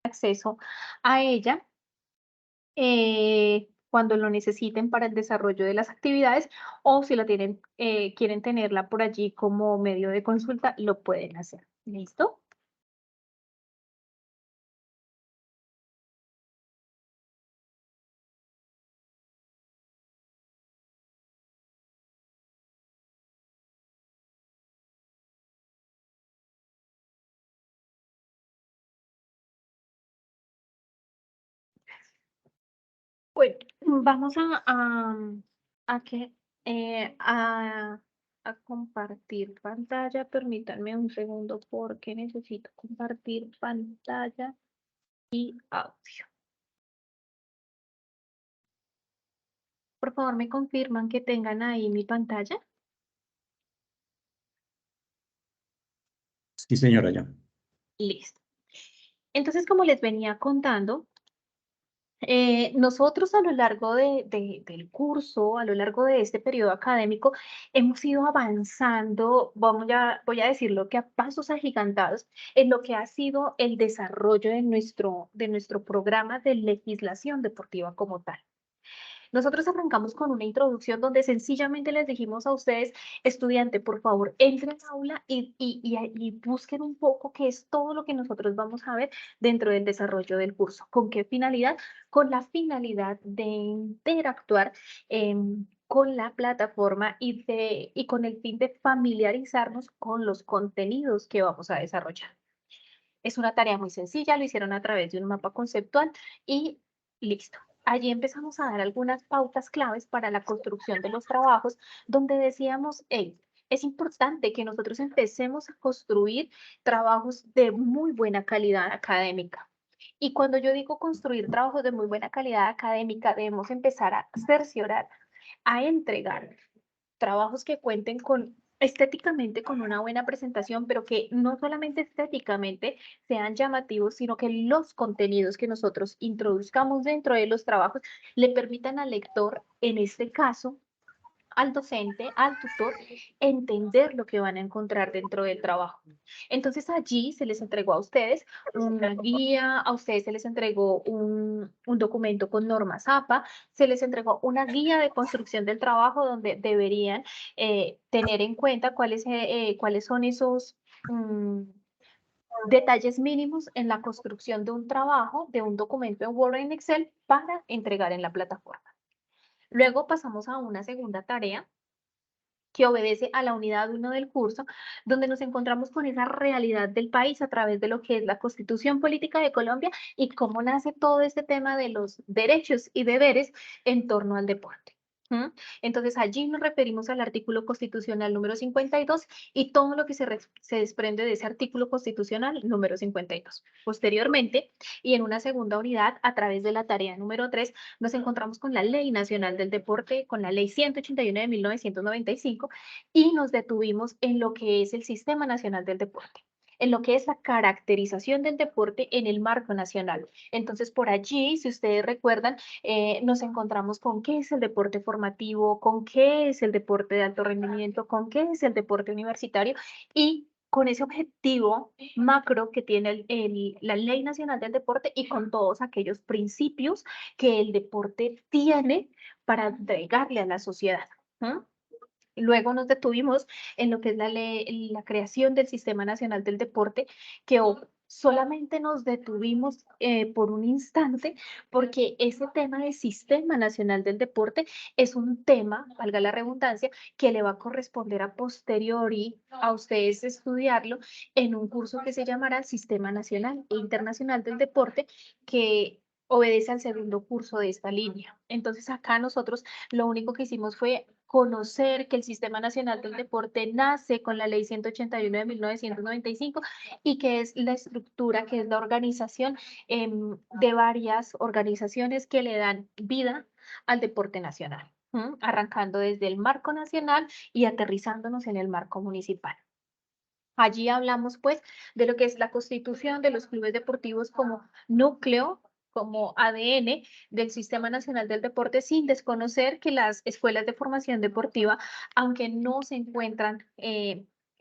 acceso a ella cuando lo necesiten para el desarrollo de las actividades o si la tienen, quieren tenerla por allí como medio de consulta, lo pueden hacer. ¿Listo? Bueno, vamos a que, a compartir pantalla. Permítanme un segundo porque necesito compartir pantalla y audio. Por favor, me confirman que tengan ahí mi pantalla. Sí, señora, ya. Listo. Entonces, como les venía contando, nosotros a lo largo del curso, a lo largo de este periodo académico, hemos ido avanzando, voy a decirlo que a pasos agigantados, en lo que ha sido el desarrollo de nuestro programa de legislación deportiva como tal. Nosotros arrancamos con una introducción donde sencillamente les dijimos a ustedes, estudiante, por favor, entren al aula y busquen un poco qué es todo lo que nosotros vamos a ver dentro del desarrollo del curso. ¿Con qué finalidad? Con la finalidad de interactuar con la plataforma y con el fin de familiarizarnos con los contenidos que vamos a desarrollar. Es una tarea muy sencilla, lo hicieron a través de un mapa conceptual y listo. Allí empezamos a dar algunas pautas claves para la construcción de los trabajos, donde decíamos, hey, es importante que nosotros empecemos a construir trabajos de muy buena calidad académica. Y cuando yo digo construir trabajos de muy buena calidad académica, debemos empezar a cerciorar, a entregar trabajos que cuenten con estéticamente con una buena presentación, pero que no solamente estéticamente sean llamativos, sino que los contenidos que nosotros introduzcamos dentro de los trabajos le permitan al lector, en este caso, al docente, al tutor, entender lo que van a encontrar dentro del trabajo. Entonces allí se les entregó a ustedes una guía, a ustedes se les entregó un documento con normas APA, se les entregó una guía de construcción del trabajo donde deberían tener en cuenta cuáles son esos detalles mínimos en la construcción de un trabajo, de un documento en Word o en Excel para entregar en la plataforma. Luego pasamos a una segunda tarea que obedece a la unidad 1 del curso, donde nos encontramos con esa realidad del país a través de lo que es la Constitución Política de Colombia y cómo nace todo este tema de los derechos y deberes en torno al deporte. ¿Mm? Entonces allí nos referimos al artículo constitucional número 52 y todo lo que se desprende de ese artículo constitucional número 52. Posteriormente, y en una segunda unidad, a través de la tarea número 3, nos encontramos con la Ley Nacional del Deporte, con la Ley 181 de 1995, y nos detuvimos en lo que es el Sistema Nacional del Deporte, en lo que es la caracterización del deporte en el marco nacional. Entonces, por allí, si ustedes recuerdan, nos encontramos con qué es el deporte formativo, con qué es el deporte de alto rendimiento, con qué es el deporte universitario y con ese objetivo macro que tiene la Ley Nacional del Deporte y con todos aquellos principios que el deporte tiene para entregarle a la sociedad. ¿Mm? Luego nos detuvimos en lo que es la creación del Sistema Nacional del Deporte, que solamente nos detuvimos por un instante, porque ese tema del Sistema Nacional del Deporte es un tema, valga la redundancia, que le va a corresponder a posteriori a ustedes estudiarlo en un curso que se llamará Sistema Nacional e Internacional del Deporte, que obedece al segundo curso de esta línea. Entonces acá nosotros lo único que hicimos fue conocer que el Sistema Nacional del Deporte nace con la Ley 181 de 1995 y que es la estructura, que es la organización de varias organizaciones que le dan vida al deporte nacional, arrancando desde el marco nacional y aterrizándonos en el marco municipal. Allí hablamos pues de lo que es la constitución de los clubes deportivos como núcleo, como ADN del Sistema Nacional del Deporte, sin desconocer que las escuelas de formación deportiva, aunque no se encuentran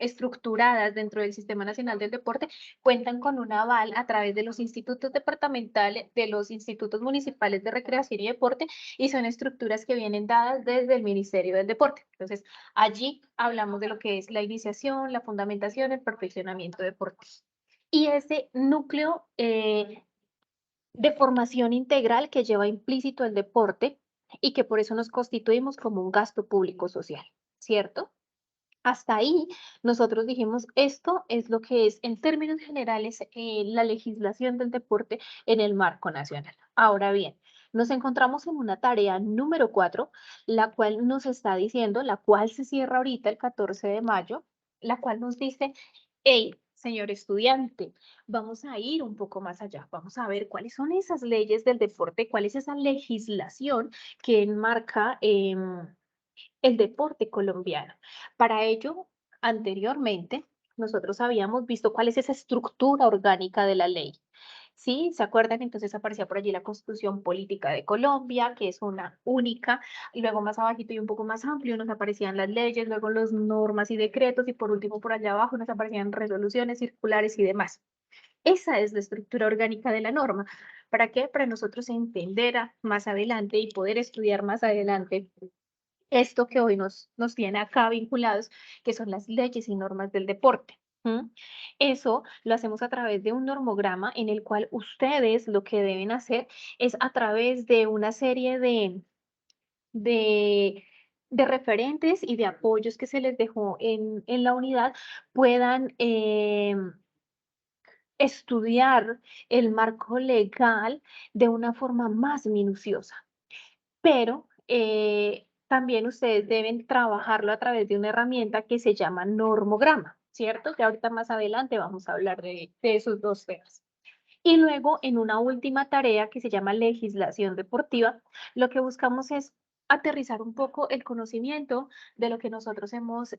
estructuradas dentro del Sistema Nacional del Deporte cuentan con un aval a través de los institutos departamentales, de los institutos municipales de recreación y deporte, y son estructuras que vienen dadas desde el Ministerio del Deporte. Entonces, allí hablamos de lo que es la iniciación, la fundamentación, el perfeccionamiento deportivo. Y ese núcleo de formación integral que lleva implícito el deporte y que por eso nos constituimos como un gasto público social, ¿cierto? Hasta ahí nosotros dijimos, esto es lo que es en términos generales la legislación del deporte en el marco nacional. Ahora bien, nos encontramos en una tarea número 4, la cual nos está diciendo, la cual se cierra ahorita el 14 de mayo, la cual nos dice, hey, señor estudiante, vamos a ir un poco más allá, vamos a ver cuáles son esas leyes del deporte, cuál es esa legislación que enmarca el deporte colombiano. Para ello, anteriormente, nosotros habíamos visto cuál es esa estructura orgánica de la ley. ¿Sí? ¿Se acuerdan? Entonces aparecía por allí la Constitución Política de Colombia, que es una única, y luego más abajito y un poco más amplio nos aparecían las leyes, luego las normas y decretos, y por último por allá abajo nos aparecían resoluciones circulares y demás. Esa es la estructura orgánica de la norma. ¿Para qué? Para nosotros entender más adelante y poder estudiar más adelante esto que hoy nos tiene acá vinculados, que son las leyes y normas del deporte. Eso lo hacemos a través de un normograma en el cual ustedes lo que deben hacer es a través de una serie de, de referentes y de apoyos que se les dejó en la unidad, puedan estudiar el marco legal de una forma más minuciosa. Pero también ustedes deben trabajarlo a través de una herramienta que se llama normograma, ¿cierto? Que ahorita más adelante vamos a hablar de esos dos temas. Y luego, en una última tarea que se llama legislación deportiva, lo que buscamos es aterrizar un poco el conocimiento de lo que nosotros hemos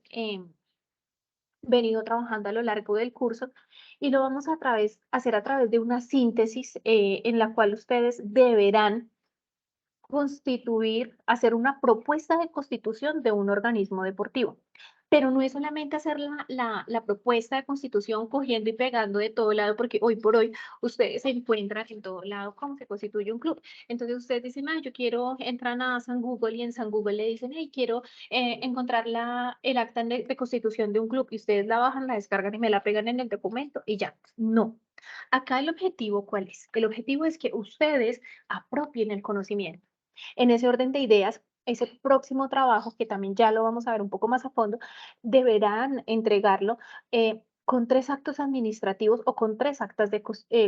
venido trabajando a lo largo del curso y lo vamos a hacer a través de una síntesis en la cual ustedes deberán constituir, hacer una propuesta de constitución de un organismo deportivo. Pero no es solamente hacer la propuesta de constitución cogiendo y pegando de todo lado, porque hoy por hoy ustedes se encuentran en todo lado cómo se constituye un club. Entonces ustedes dicen, ah, yo quiero, entran a San Google y en San Google le dicen, hey, quiero encontrar el acta de constitución de un club y ustedes la bajan, la descargan y me la pegan en el documento y ya. No. Acá el objetivo, ¿cuál es? El objetivo es que ustedes apropien el conocimiento. En ese orden de ideas, ese próximo trabajo, que también ya lo vamos a ver un poco más a fondo, deberán entregarlo con 3 actos administrativos o con 3 actas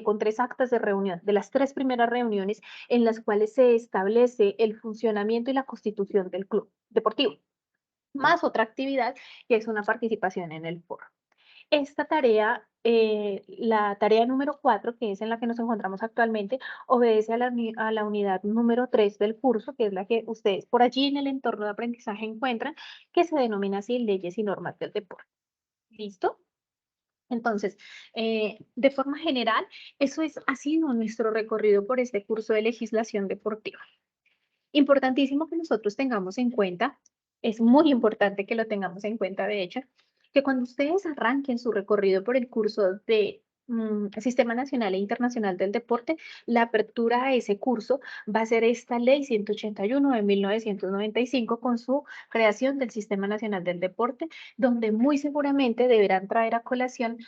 con 3 actas de reunión, de las 3 primeras reuniones en las cuales se establece el funcionamiento y la constitución del club deportivo, más otra actividad que es una participación en el foro. Esta tarea, la tarea número 4, que es en la que nos encontramos actualmente, obedece a la unidad número 3 del curso, que es la que ustedes por allí en el entorno de aprendizaje encuentran, que se denomina así leyes y normas del deporte. ¿Listo? Entonces, de forma general, ha sido nuestro recorrido por este curso de legislación deportiva. Importantísimo que nosotros tengamos en cuenta, es muy importante que lo tengamos en cuenta, de hecho, que cuando ustedes arranquen su recorrido por el curso de Sistema Nacional e Internacional del Deporte, la apertura a ese curso va a ser esta Ley 181 de 1995 con su creación del Sistema Nacional del Deporte, donde muy seguramente deberán traer a colación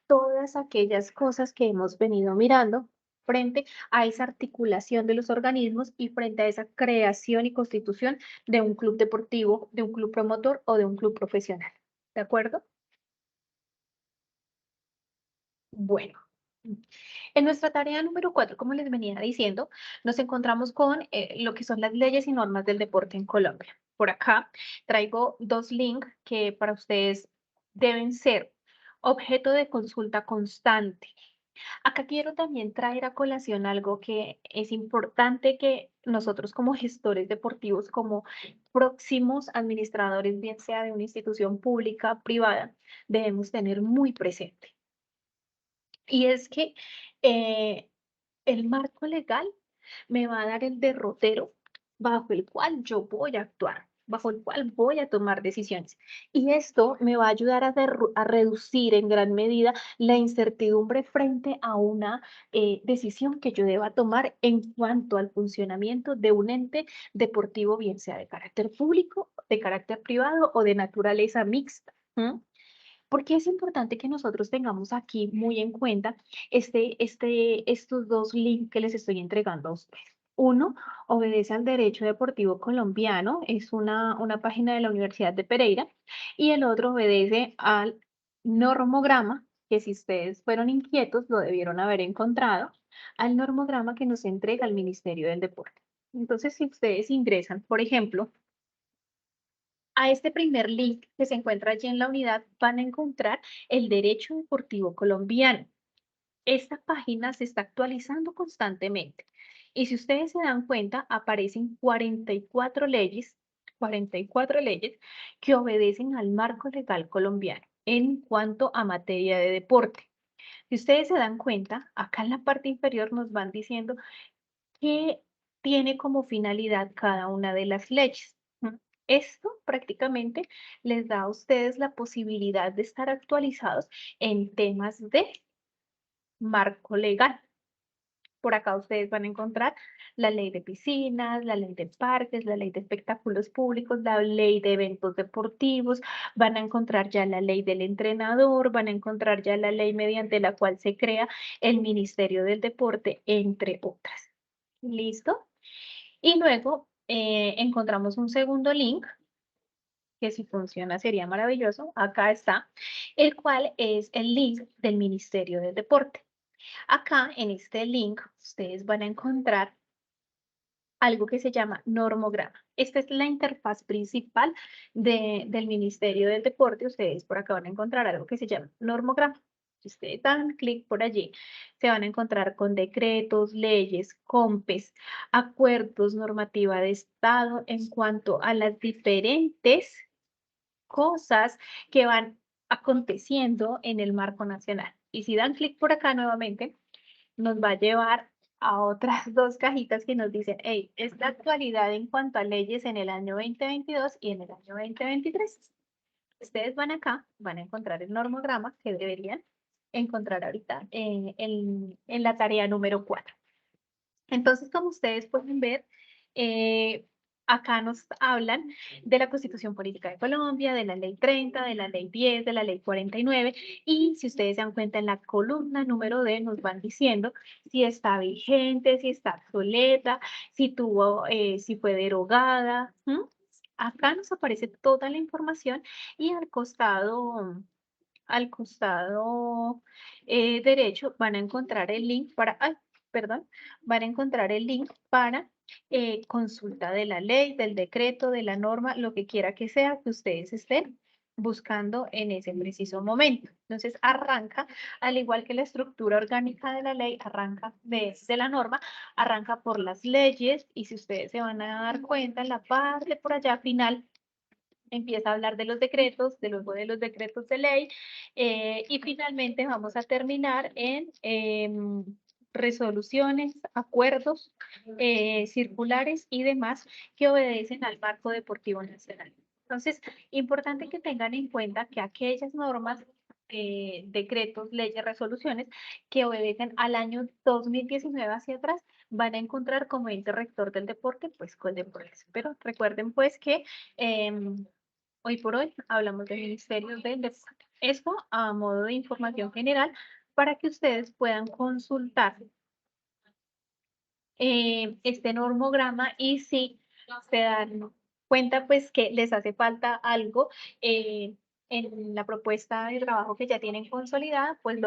todas aquellas cosas que hemos venido mirando frente a esa articulación de los organismos y frente a esa creación y constitución de un club deportivo, de un club promotor o de un club profesional. ¿De acuerdo? Bueno, en nuestra tarea número 4, como les venía diciendo, nos encontramos con lo que son las leyes y normas del deporte en Colombia. Por acá traigo 2 links que para ustedes deben ser objeto de consulta constante. Acá quiero también traer a colación algo que es importante que nosotros como gestores deportivos, como próximos administradores, bien sea de una institución pública, privada, debemos tener muy presente. Y es que eh, el marco legal me va a dar el derrotero bajo el cual yo voy a actuar. bajo el cual voy a tomar decisiones. Y esto me va a ayudar a reducir en gran medida la incertidumbre frente a una decisión que yo deba tomar en cuanto al funcionamiento de un ente deportivo, bien sea de carácter público, de carácter privado o de naturaleza mixta. ¿M? Porque es importante que nosotros tengamos aquí muy en cuenta estos dos links que les estoy entregando a ustedes. Uno obedece al derecho deportivo colombiano, es una página de la Universidad de Pereira, y el otro obedece al normograma, que si ustedes fueron inquietos lo debieron haber encontrado, al normograma que nos entrega el Ministerio del Deporte. Entonces, si ustedes ingresan, por ejemplo, a este primer link que se encuentra allí en la unidad, van a encontrar el derecho deportivo colombiano. Esta página se está actualizando constantemente. Y si ustedes se dan cuenta, aparecen 44 leyes que obedecen al marco legal colombiano en cuanto a materia de deporte. Si ustedes se dan cuenta, acá en la parte inferior nos van diciendo qué tiene como finalidad cada una de las leyes. ¿M? Esto prácticamente les da a ustedes la posibilidad de estar actualizados en temas de marco legal. Por acá ustedes van a encontrar la ley de piscinas, la ley de parques, la ley de espectáculos públicos, la ley de eventos deportivos, van a encontrar ya la ley del entrenador, van a encontrar ya la ley mediante la cual se crea el Ministerio del Deporte, entre otras. ¿Listo? Y luego encontramos un segundo link que si funciona sería maravilloso. Acá está, el cual es el link del Ministerio del Deporte. Acá en este link ustedes van a encontrar algo que se llama normograma. Esta es la interfaz principal del Ministerio del Deporte. Ustedes por acá van a encontrar algo que se llama normograma. Si ustedes dan clic por allí, se van a encontrar con decretos, leyes, COMPES, acuerdos, normativa de Estado en cuanto a las diferentes cosas que van aconteciendo en el marco nacional. Y si dan clic por acá nuevamente, nos va a llevar a otras dos cajitas que nos dicen, hey, es la actualidad en cuanto a leyes en el año 2022 y en el año 2023. Ustedes van acá, van a encontrar el normograma que deberían encontrar ahorita en la tarea número 4. Entonces, como ustedes pueden ver, acá nos hablan de la Constitución Política de Colombia, de la Ley 30, de la Ley 10, de la Ley 49, y si ustedes se dan cuenta en la columna número D nos van diciendo si está vigente, si está obsoleta, si fue derogada. ¿M? Acá nos aparece toda la información y al costado derecho van a encontrar el link para, ay, perdón, van a encontrar el link para consulta de la ley, del decreto, de la norma, lo que quiera que sea que ustedes estén buscando en ese preciso momento. Entonces arranca, al igual que la estructura orgánica de la ley, arranca de la norma, arranca por las leyes y si ustedes se van a dar cuenta, en la parte por allá final empieza a hablar de los decretos, luego de los decretos de ley, y finalmente vamos a terminar en resoluciones, acuerdos, circulares y demás que obedecen al marco deportivo nacional. Entonces, importante que tengan en cuenta que aquellas normas, decretos, leyes, resoluciones que obedecen al año 2019 hacia atrás, van a encontrar como ente rector del deporte, pues Coldeportes. Pero recuerden pues que hoy por hoy hablamos del Ministerio del Deporte. Esto a modo de información general para que ustedes puedan consultar este normograma y si se dan cuenta pues que les hace falta algo en la propuesta de trabajo que ya tienen consolidada, pues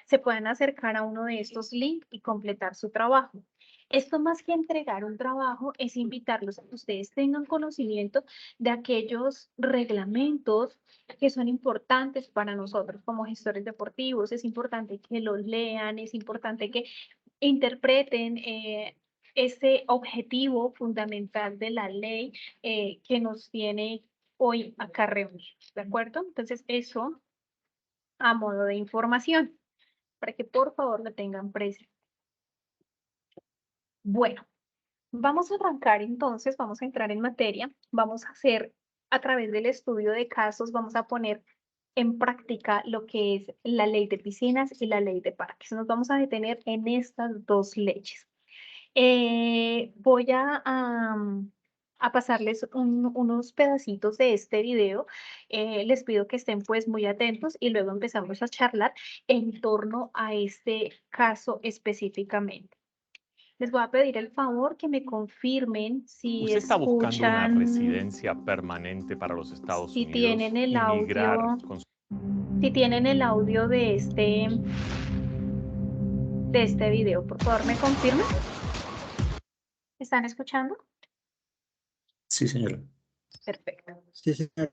se puedan acercar a uno de estos links y completar su trabajo. Esto más que entregar un trabajo es invitarlos a que ustedes tengan conocimiento de aquellos reglamentos que son importantes para nosotros como gestores deportivos. Es importante que los lean, es importante que interpreten ese objetivo fundamental de la ley que nos tiene hoy acá reunidos, ¿de acuerdo? Entonces, eso a modo de información, para que por favor lo tengan presente. Bueno, Vamos a arrancar entonces, vamos a entrar en materia, vamos a hacer a través del estudio de casos, vamos a poner en práctica lo que es la ley de piscinas y la ley de parques. Nos vamos a detener en estas dos leyes. Voy a pasarles unos pedacitos de este video. Les pido que estén pues muy atentos y luego empezamos a charlar en torno a este caso específicamente. Les voy a pedir el favor que me confirmen si ¿Usted está buscando una escuchan, residencia permanente para los Estados si Unidos tienen el y migrar audio, con su... si tienen el audio de este video. Por favor, ¿me confirman? ¿Están escuchando? Sí, señora. Perfecto. Sí, señora.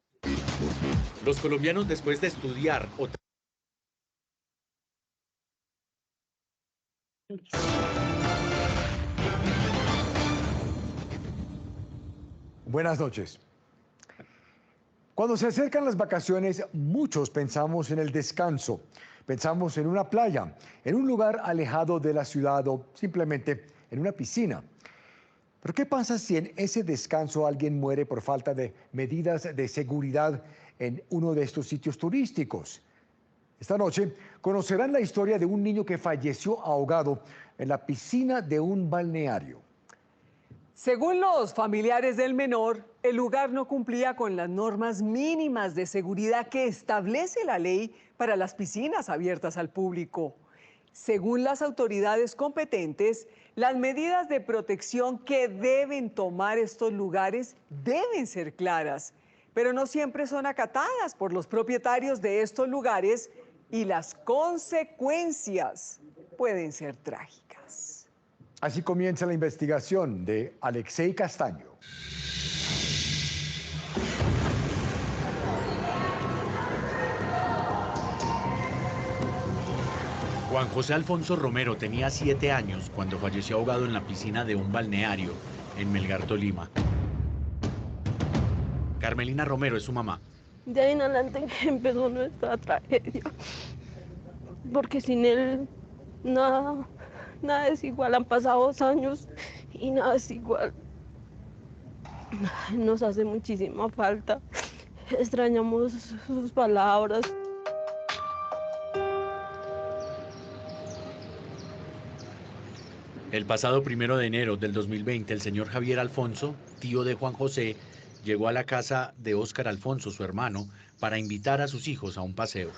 Los colombianos, después de estudiar o Buenas noches. Cuando se acercan las vacaciones, muchos pensamos en el descanso. Pensamos en una playa, en un lugar alejado de la ciudad o simplemente en una piscina. Pero ¿qué pasa si en ese descanso alguien muere por falta de medidas de seguridad en uno de estos sitios turísticos? Esta noche conocerán la historia de un niño que falleció ahogado en la piscina de un balneario. Según los familiares del menor, el lugar no cumplía con las normas mínimas de seguridad que establece la ley para las piscinas abiertas al público. Según las autoridades competentes, las medidas de protección que deben tomar estos lugares deben ser claras, pero no siempre son acatadas por los propietarios de estos lugares y las consecuencias pueden ser trágicas. Así comienza la investigación de Alexei Castaño. Juan José Alfonso Romero tenía 7 años cuando falleció ahogado en la piscina de un balneario en Melgar, Tolima. Carmelina Romero es su mamá. De ahí en adelante que empezó nuestra tragedia, porque sin él nada, nada es igual. Han pasado 2 años y nada es igual. Nos hace muchísima falta. Extrañamos sus palabras. El pasado 1 de enero del 2020, el señor Javier Alfonso, tío de Juan José, llegó a la casa de Óscar Alfonso, su hermano, para invitar a sus hijos a un paseo.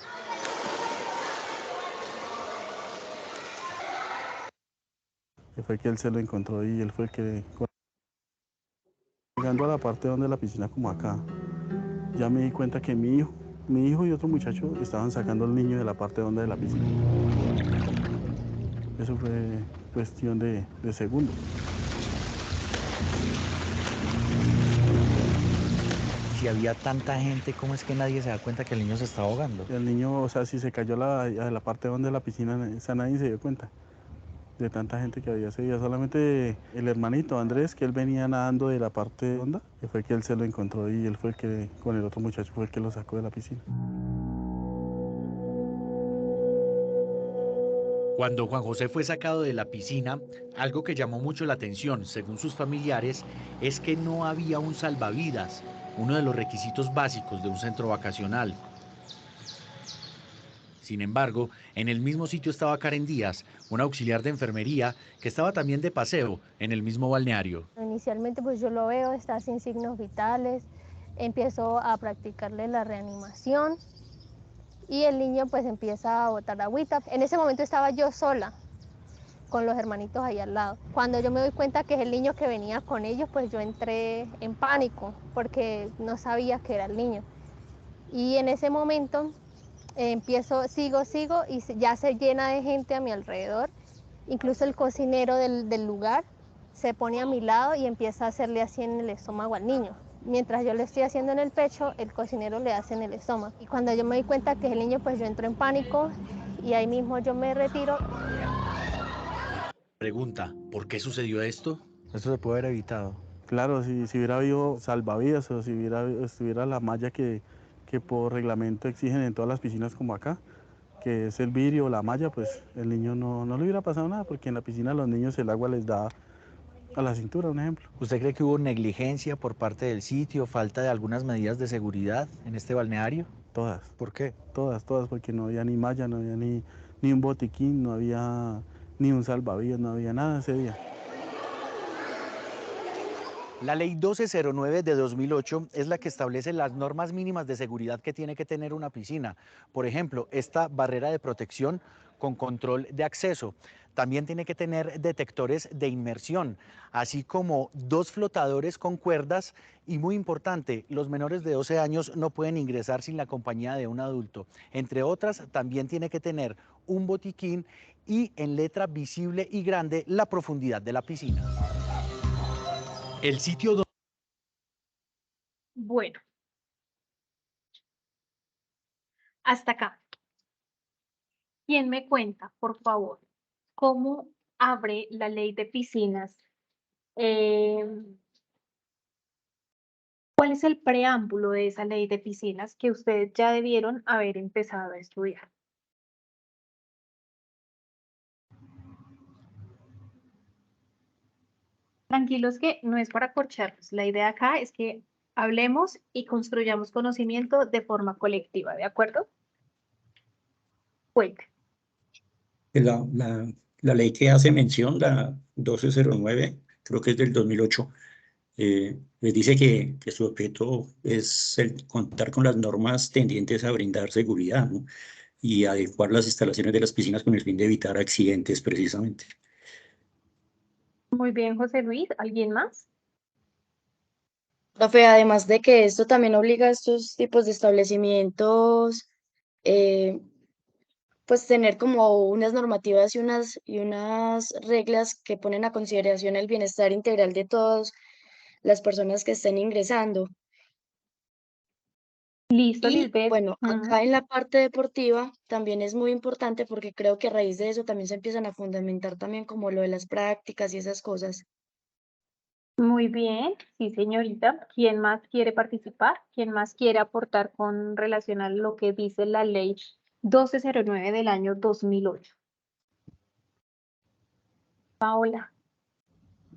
Fue que él se lo encontró y él fue el que, llegando a la parte donde la piscina como acá, ya me di cuenta que mi hijo y otro muchacho estaban sacando al niño de la parte donde de la piscina. Eso fue cuestión de segundos. Si había tanta gente, ¿cómo es que nadie se da cuenta que el niño se está ahogando? El niño, o sea, si se cayó a la parte donde la piscina, esa nadie se dio cuenta de tanta gente que había ese día. Solamente el hermanito Andrés, que él venía nadando de la parte honda, que fue que él se lo encontró y él fue el que, con el otro muchacho, fue el que lo sacó de la piscina. Cuando Juan José fue sacado de la piscina, algo que llamó mucho la atención, según sus familiares, es que no había un salvavidas, uno de los requisitos básicos de un centro vacacional. Sin embargo, en el mismo sitio estaba Karen Díaz, una auxiliar de enfermería que estaba también de paseo en el mismo balneario. Inicialmente pues yo lo veo, está sin signos vitales, empiezo a practicarle la reanimación y el niño pues empieza a botar agüita. En ese momento estaba yo sola con los hermanitos ahí al lado. Cuando yo me doy cuenta que es el niño que venía con ellos, pues yo entré en pánico porque no sabía que era el niño. Y en ese momento sigo y ya se llena de gente a mi alrededor. Incluso el cocinero del lugar se pone a mi lado y empieza a hacerle así en el estómago al niño. Mientras yo le estoy haciendo en el pecho, el cocinero le hace en el estómago. Y cuando yo me di cuenta que es el niño, pues yo entro en pánico y ahí mismo yo me retiro. Pregunta, ¿por qué sucedió esto? Eso se puede haber evitado. Claro, si hubiera habido salvavidas o si estuviera la malla que por reglamento exigen en todas las piscinas como acá, que es el vidrio o la malla, pues el niño no le hubiera pasado nada, porque en la piscina a los niños el agua les da a la cintura, un ejemplo. ¿Usted cree que hubo negligencia por parte del sitio, falta de algunas medidas de seguridad en este balneario? Todas, ¿Por qué? todas, porque no había ni malla, no había ni un botiquín, no había ni un salvavidas, no había nada ese día. La Ley 1209 de 2008 es la que establece las normas mínimas de seguridad que tiene que tener una piscina. Por ejemplo, esta barrera de protección con control de acceso. También tiene que tener detectores de inmersión, así como 2 flotadores con cuerdas y, muy importante, los menores de 12 años no pueden ingresar sin la compañía de un adulto. Entre otras, también tiene que tener un botiquín y, en letra visible y grande, la profundidad de la piscina. El sitio Bueno, hasta acá. ¿Quién me cuenta, por favor, cómo abre la ley de piscinas? ¿Cuál es el preámbulo de esa ley de piscinas que ustedes ya debieron haber empezado a estudiar? Tranquilos que no es para corcharlos. La idea acá es que hablemos y construyamos conocimiento de forma colectiva, ¿de acuerdo? Cuente. La ley que hace mención, la 1209, creo que es del 2008, les dice que su objeto es contar con las normas tendientes a brindar seguridad, ¿no? Y adecuar las instalaciones de las piscinas con el fin de evitar accidentes precisamente. Muy bien, José Luis. ¿Alguien más? Profe, además de que esto también obliga a estos tipos de establecimientos, pues tener como unas normativas y unas reglas que ponen a consideración el bienestar integral de todas las personas que estén ingresando. Listo, Y Lisbeth. bueno, acá en la parte deportiva también es muy importante porque creo que a raíz de eso también se empiezan a fundamentar también como lo de las prácticas y esas cosas. Muy bien, sí, señorita. ¿Quién más quiere participar? ¿Quién más quiere aportar con relación a lo que dice la ley 1209 del año 2008? Paola.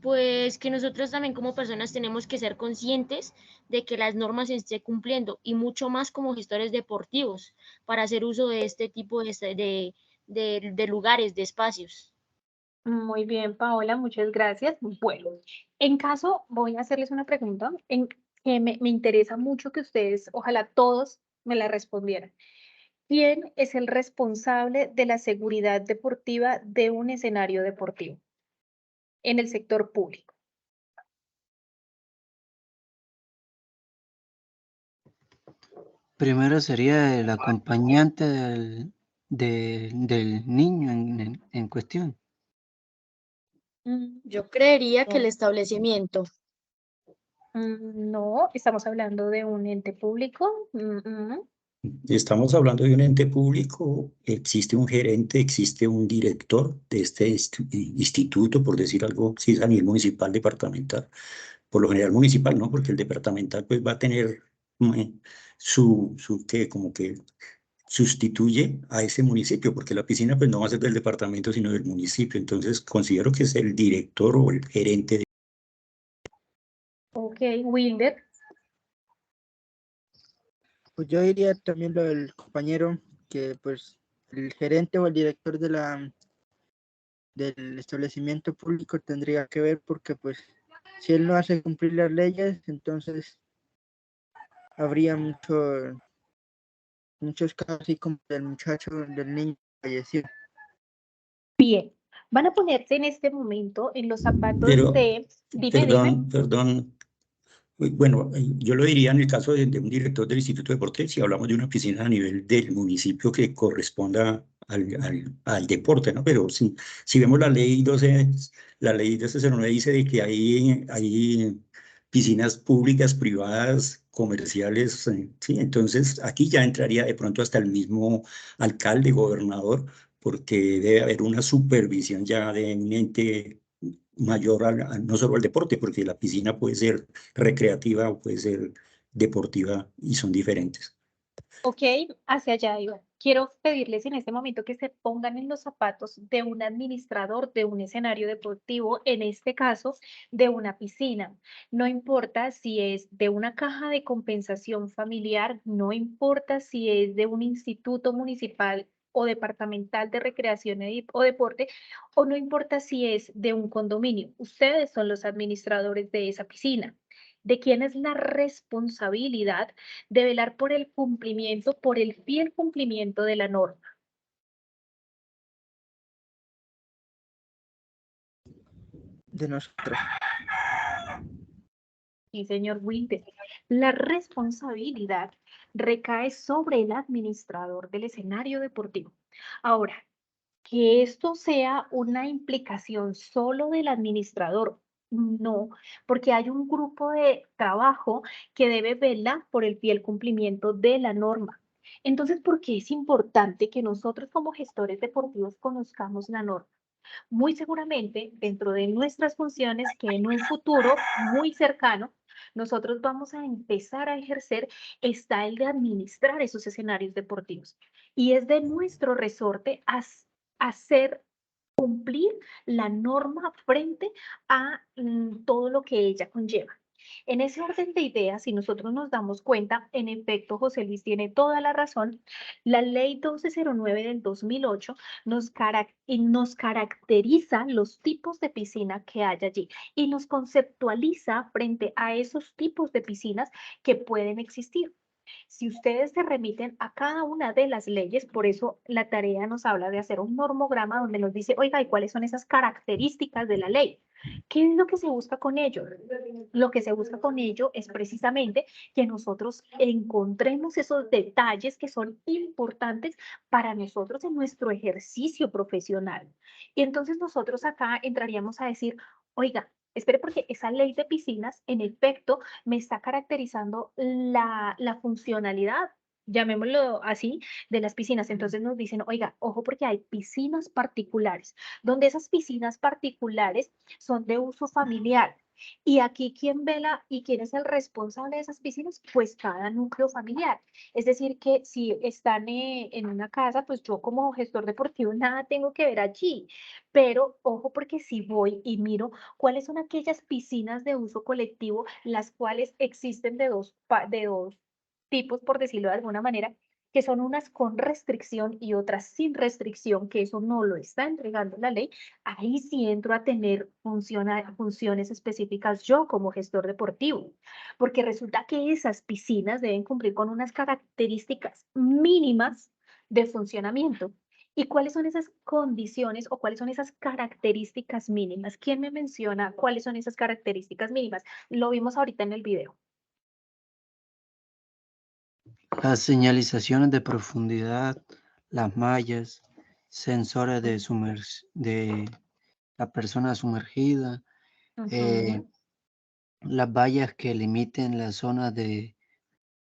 Pues que nosotros también como personas tenemos que ser conscientes de que las normas se estén cumpliendo y mucho más como gestores deportivos para hacer uso de este tipo de lugares, de espacios. Muy bien, Paola, muchas gracias. Bueno, en caso, voy a hacerles una pregunta que me interesa mucho que ustedes, ojalá todos me la respondieran. ¿Quién es el responsable de la seguridad deportiva de un escenario deportivo en el sector público? Primero sería el acompañante del niño en cuestión. Yo creería que el establecimiento. No, estamos hablando de un ente público. Estamos hablando de un ente público, existe un gerente, existe un director de este instituto, por decir algo, si es a nivel municipal, departamental, por lo general municipal, ¿no? Porque el departamental pues va a tener que como que sustituye a ese municipio, porque la piscina pues no va a ser del departamento, sino del municipio. Entonces considero que es el director o el gerente. Ok, Wilder. Pues yo diría también lo del compañero, que pues el gerente o el director del establecimiento público tendría que ver, porque pues si él no hace cumplir las leyes, entonces habría muchos casos así como del muchacho, del niño que falleció. Bien, van a ponerse en este momento en los zapatos Pero, de... Dime. Perdón. Bueno, yo lo diría en el caso de un director del Instituto de Deportes, si hablamos de una piscina a nivel del municipio que corresponda al deporte, ¿no? Pero si vemos la ley 1209 dice de que hay piscinas públicas, privadas, comerciales, ¿sí? Entonces aquí ya entraría de pronto hasta el mismo alcalde, gobernador, porque debe haber una supervisión ya de un ente mayor no solo al deporte, porque la piscina puede ser recreativa o puede ser deportiva y son diferentes. Ok, hacia allá iba. quiero pedirles en este momento que se pongan en los zapatos de un administrador de un escenario deportivo, en este caso de una piscina. No importa si es de una caja de compensación familiar, no importa si es de un instituto municipal o departamental de recreación o deporte, o no importa si es de un condominio. Ustedes son los administradores de esa piscina. ¿De quién es la responsabilidad de velar por el cumplimiento, por el fiel cumplimiento de la norma? De nosotros. Sí, señor Winter. La responsabilidad recae sobre el administrador del escenario deportivo. Ahora, que esto sea una implicación solo del administrador, no, porque hay un grupo de trabajo que debe velar por el fiel cumplimiento de la norma. Entonces, ¿por qué es importante que nosotros como gestores deportivos conozcamos la norma? Muy seguramente, dentro de nuestras funciones, que en un futuro muy cercano, nosotros vamos a empezar a ejercer, está el de administrar esos escenarios deportivos. Y es de nuestro resorte hacer cumplir la norma frente a todo lo que ella conlleva. En ese orden de ideas, si nosotros nos damos cuenta, en efecto, José Luis tiene toda la razón, la ley 1209 del 2008 nos caracteriza los tipos de piscina que hay allí y nos conceptualiza frente a esos tipos de piscinas que pueden existir. Si ustedes se remiten a cada una de las leyes, por eso la tarea nos habla de hacer un normograma donde nos dice, oiga, ¿y cuáles son esas características de la ley? ¿Qué es lo que se busca con ello? Lo que se busca con ello es precisamente que nosotros encontremos esos detalles que son importantes para nosotros en nuestro ejercicio profesional. Y entonces nosotros acá entraríamos a decir, oiga, espere porque esa ley de piscinas, en efecto, me está caracterizando la funcionalidad, llamémoslo así, de las piscinas. Entonces nos dicen, oiga, ojo porque hay piscinas particulares, donde esas piscinas particulares son de uso familiar. Y aquí, ¿quién vela y quién es el responsable de esas piscinas? Pues cada núcleo familiar. Es decir, que si están en una casa, pues yo como gestor deportivo nada tengo que ver allí. Pero ojo porque si voy y miro cuáles son aquellas piscinas de uso colectivo, las cuales existen de dos tipos, por decirlo de alguna manera, que son unas con restricción y otras sin restricción, que eso no lo está entregando la ley, ahí sí entro a tener funciones específicas yo como gestor deportivo, porque resulta que esas piscinas deben cumplir con unas características mínimas de funcionamiento. ¿Y cuáles son esas condiciones o cuáles son esas características mínimas? ¿Quién me menciona cuáles son esas características mínimas? Lo vimos ahorita en el video. Las señalizaciones de profundidad, las mallas, sensores de la persona sumergida, las vallas que limiten la zona de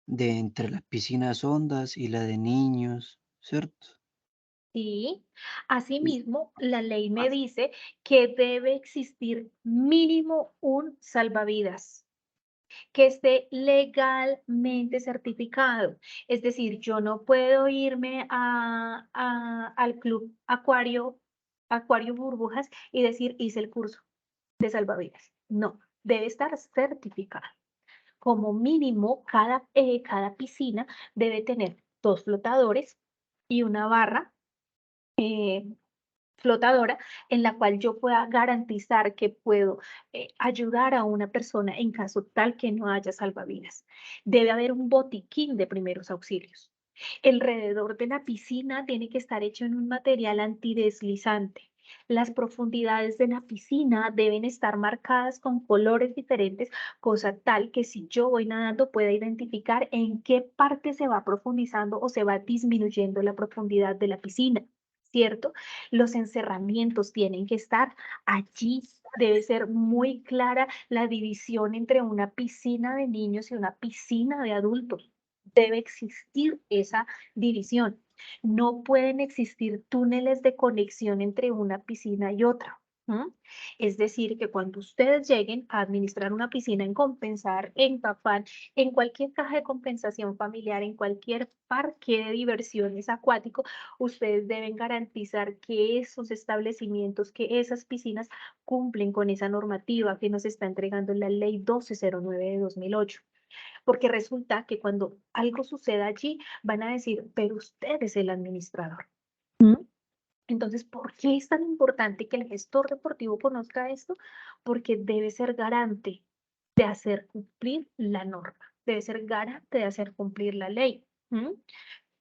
entre las piscinas hondas y la de niños, ¿cierto? Sí, asimismo, la ley me dice que debe existir mínimo un salvavidas que esté legalmente certificado. Es decir, yo no puedo irme al club Acuario Burbujas y decir, hice el curso de salvavidas. No, debe estar certificado. Como mínimo, cada piscina debe tener 2 flotadores y una barra flotadora en la cual yo pueda garantizar que puedo ayudar a una persona en caso tal que no haya salvavidas. Debe haber un botiquín de primeros auxilios. Alrededor de la piscina tiene que estar hecho en un material antideslizante. Las profundidades de la piscina deben estar marcadas con colores diferentes, cosa tal que si yo voy nadando pueda identificar en qué parte se va profundizando o se va disminuyendo la profundidad de la piscina, ¿cierto? Los encerramientos tienen que estar allí. Debe ser muy clara la división entre una piscina de niños y una piscina de adultos. Debe existir esa división. No pueden existir túneles de conexión entre una piscina y otra. ¿Mm? Es decir, que cuando ustedes lleguen a administrar una piscina, en Compensar, en Papán, en cualquier caja de compensación familiar, en cualquier parque de diversiones acuático, ustedes deben garantizar que esos establecimientos, que esas piscinas cumplen con esa normativa que nos está entregando la Ley 1209 de 2008. Porque resulta que cuando algo suceda allí, van a decir, pero usted es el administrador. ¿Mm? Entonces, ¿por qué es tan importante que el gestor deportivo conozca esto? Porque debe ser garante de hacer cumplir la norma, debe ser garante de hacer cumplir la ley. ¿Mm?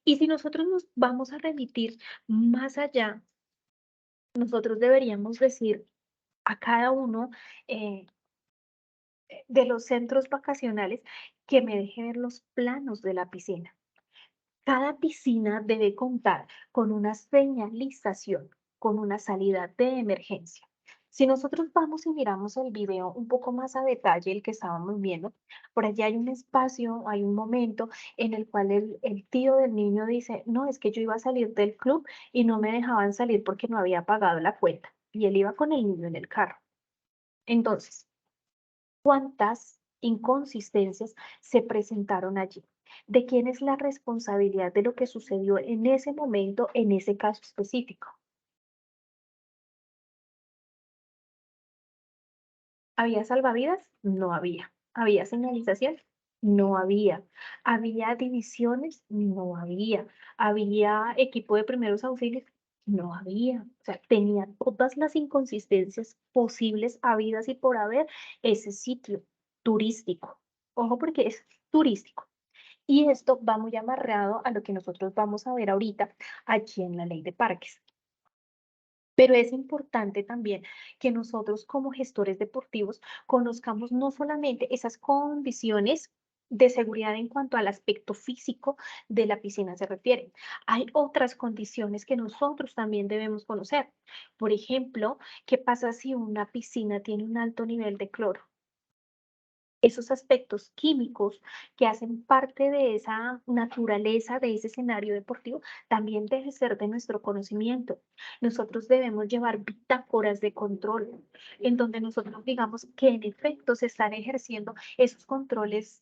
Y si nosotros nos vamos a remitir más allá, nosotros deberíamos decir a cada uno de los centros vacacionales que me deje ver los planos de la piscina. Cada piscina debe contar con una señalización, con una salida de emergencia. Si nosotros vamos y miramos el video un poco más a detalle, el que estábamos viendo, por allá hay un espacio, hay un momento en el cual el tío del niño dice, no, es que yo iba a salir del club y no me dejaban salir porque no había pagado la cuenta. Y él iba con el niño en el carro. Entonces, ¿cuántas inconsistencias se presentaron allí? ¿De quién es la responsabilidad de lo que sucedió en ese momento, en ese caso específico? ¿Había salvavidas? No había. ¿Había señalización? No había. ¿Había divisiones? No había. ¿Había equipo de primeros auxilios? No había. O sea, tenía todas las inconsistencias posibles, habidas y por haber, ese sitio turístico. Ojo porque es turístico. Y esto va muy amarrado a lo que nosotros vamos a ver ahorita aquí en la ley de parques. Pero es importante también que nosotros como gestores deportivos conozcamos no solamente esas condiciones de seguridad en cuanto al aspecto físico de la piscina se refiere. Hay otras condiciones que nosotros también debemos conocer. Por ejemplo, ¿qué pasa si una piscina tiene un alto nivel de cloro? Esos aspectos químicos que hacen parte de esa naturaleza, de ese escenario deportivo, también debe ser de nuestro conocimiento. Nosotros debemos llevar bitácoras de control, en donde nosotros digamos que en efecto se están ejerciendo esos controles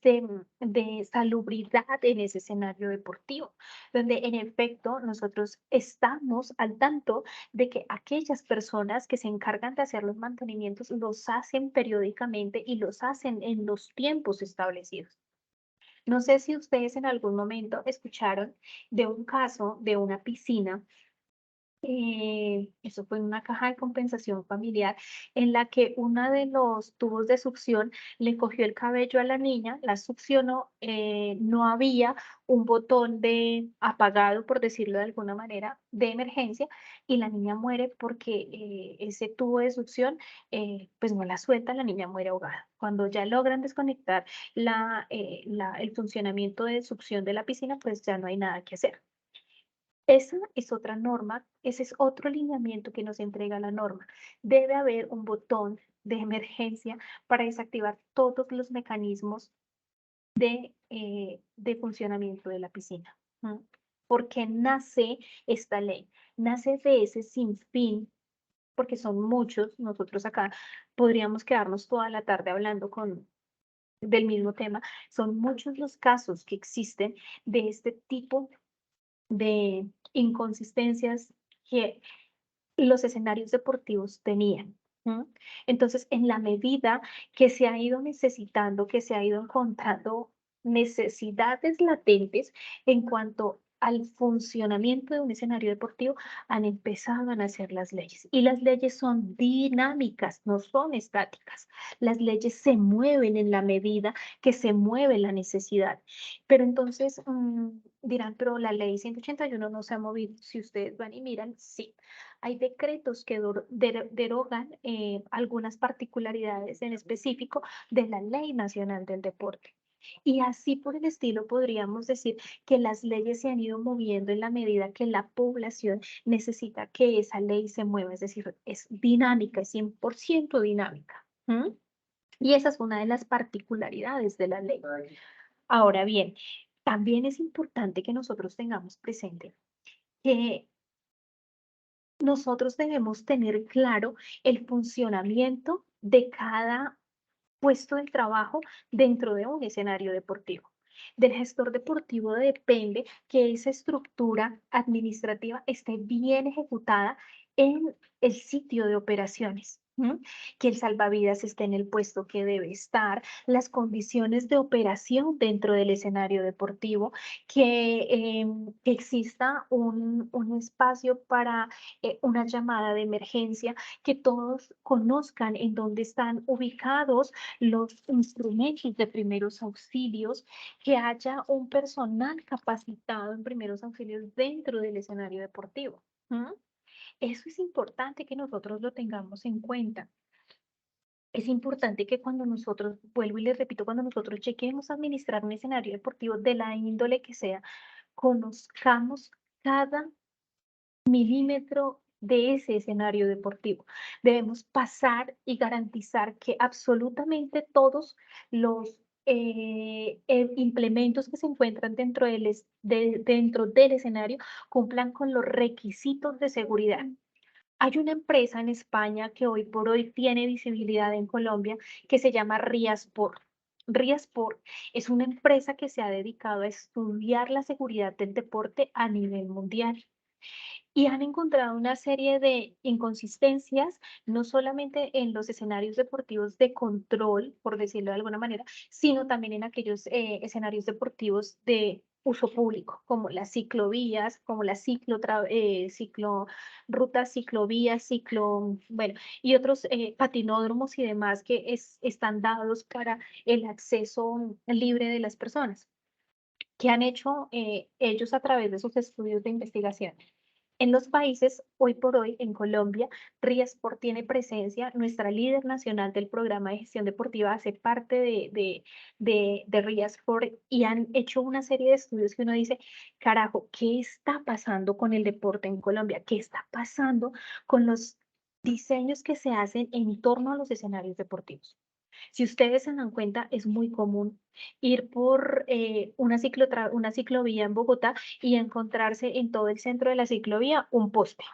de salubridad en ese escenario deportivo, donde en efecto nosotros estamos al tanto de que aquellas personas que se encargan de hacer los mantenimientos los hacen periódicamente y los hacen en los tiempos establecidos. No sé si ustedes en algún momento escucharon de un caso de una piscina, eso fue en una caja de compensación familiar, en la que uno de los tubos de succión le cogió el cabello a la niña, la succionó, no había un botón de apagado, por decirlo de alguna manera, de emergencia, y la niña muere porque ese tubo de succión, pues no la suelta, la niña muere ahogada. Cuando ya logran desconectar el funcionamiento de succión de la piscina, pues ya no hay nada que hacer. Esa es otra norma, ese es otro lineamiento que nos entrega la norma. Debe haber un botón de emergencia para desactivar todos los mecanismos de funcionamiento de la piscina. ¿Mm? Porque nace esta ley, nace de ese sinfín, porque son muchos, nosotros acá podríamos quedarnos toda la tarde hablando del mismo tema, son muchos los casos que existen de este tipo de inconsistencias que los escenarios deportivos tenían. ¿Mm? Entonces, en la medida que se ha ido necesitando, que se ha ido encontrando necesidades latentes en cuanto al funcionamiento de un escenario deportivo, han empezado a nacer las leyes. Y las leyes son dinámicas, no son estáticas. Las leyes se mueven en la medida que se mueve la necesidad. Pero entonces dirán, pero la ley 181 no se ha movido. Si ustedes van y miran, sí. Hay decretos que derogan algunas particularidades en específico de la Ley Nacional del Deporte. Y así por el estilo podríamos decir que las leyes se han ido moviendo en la medida que la población necesita que esa ley se mueva, es decir, es dinámica, es 100% dinámica. ¿Mm? Y esa es una de las particularidades de la ley. Ahora bien, también es importante que nosotros tengamos presente que nosotros debemos tener claro el funcionamiento de cada puesto de trabajo dentro de un escenario deportivo. Del gestor deportivo depende que esa estructura administrativa esté bien ejecutada en el sitio de operaciones. Que el salvavidas esté en el puesto que debe estar, las condiciones de operación dentro del escenario deportivo, que exista un espacio para una llamada de emergencia, que todos conozcan en dónde están ubicados los instrumentos de primeros auxilios, que haya un personal capacitado en primeros auxilios dentro del escenario deportivo. Eso es importante que nosotros lo tengamos en cuenta. Es importante que cuando nosotros, vuelvo y les repito, cuando nosotros chequemos a administrar un escenario deportivo de la índole que sea, conozcamos cada milímetro de ese escenario deportivo. Debemos pasar y garantizar que absolutamente todos los implementos que se encuentran dentro dentro del escenario cumplan con los requisitos de seguridad. Hay una empresa en España que hoy por hoy tiene visibilidad en Colombia que se llama Riasport. Riasport es una empresa que se ha dedicado a estudiar la seguridad del deporte a nivel mundial y han encontrado una serie de inconsistencias, no solamente en los escenarios deportivos de control, por decirlo de alguna manera, sino también en aquellos escenarios deportivos de uso público, como las ciclovías, como las rutas, ciclovías, bueno, y otros patinódromos y demás que están dados para el acceso libre de las personas, que han hecho ellos a través de sus estudios de investigación. En los países, hoy por hoy, en Colombia, Riasport tiene presencia, nuestra líder nacional del programa de gestión deportiva hace parte de Riasport y han hecho una serie de estudios que uno dice, carajo, ¿qué está pasando con el deporte en Colombia? ¿Qué está pasando con los diseños que se hacen en torno a los escenarios deportivos? Si ustedes se dan cuenta, es muy común ir por una ciclovía en Bogotá y encontrarse en todo el centro de la ciclovía un poste,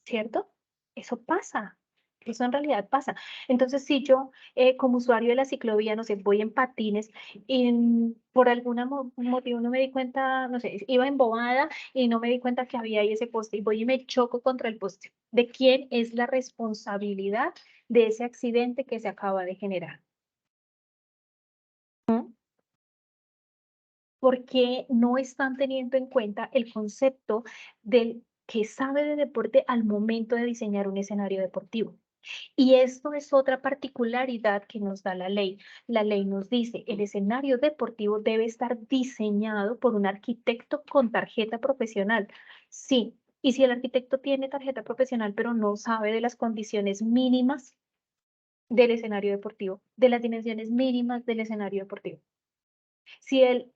¿cierto? Eso pasa. Eso en realidad pasa. Entonces, si yo como usuario de la ciclovía, no sé, voy en patines y por algún motivo no me di cuenta, no sé, iba embobada y no me di cuenta que había ahí ese poste y voy y me choco contra el poste. ¿De quién es la responsabilidad de ese accidente que se acaba de generar? Porque no están teniendo en cuenta el concepto del que sabe de deporte al momento de diseñar un escenario deportivo. Y esto es otra particularidad que nos da la ley. La ley nos dice, el escenario deportivo debe estar diseñado por un arquitecto con tarjeta profesional. Sí, y si el arquitecto tiene tarjeta profesional, pero no sabe de las condiciones mínimas del escenario deportivo, de las dimensiones mínimas del escenario deportivo. Si el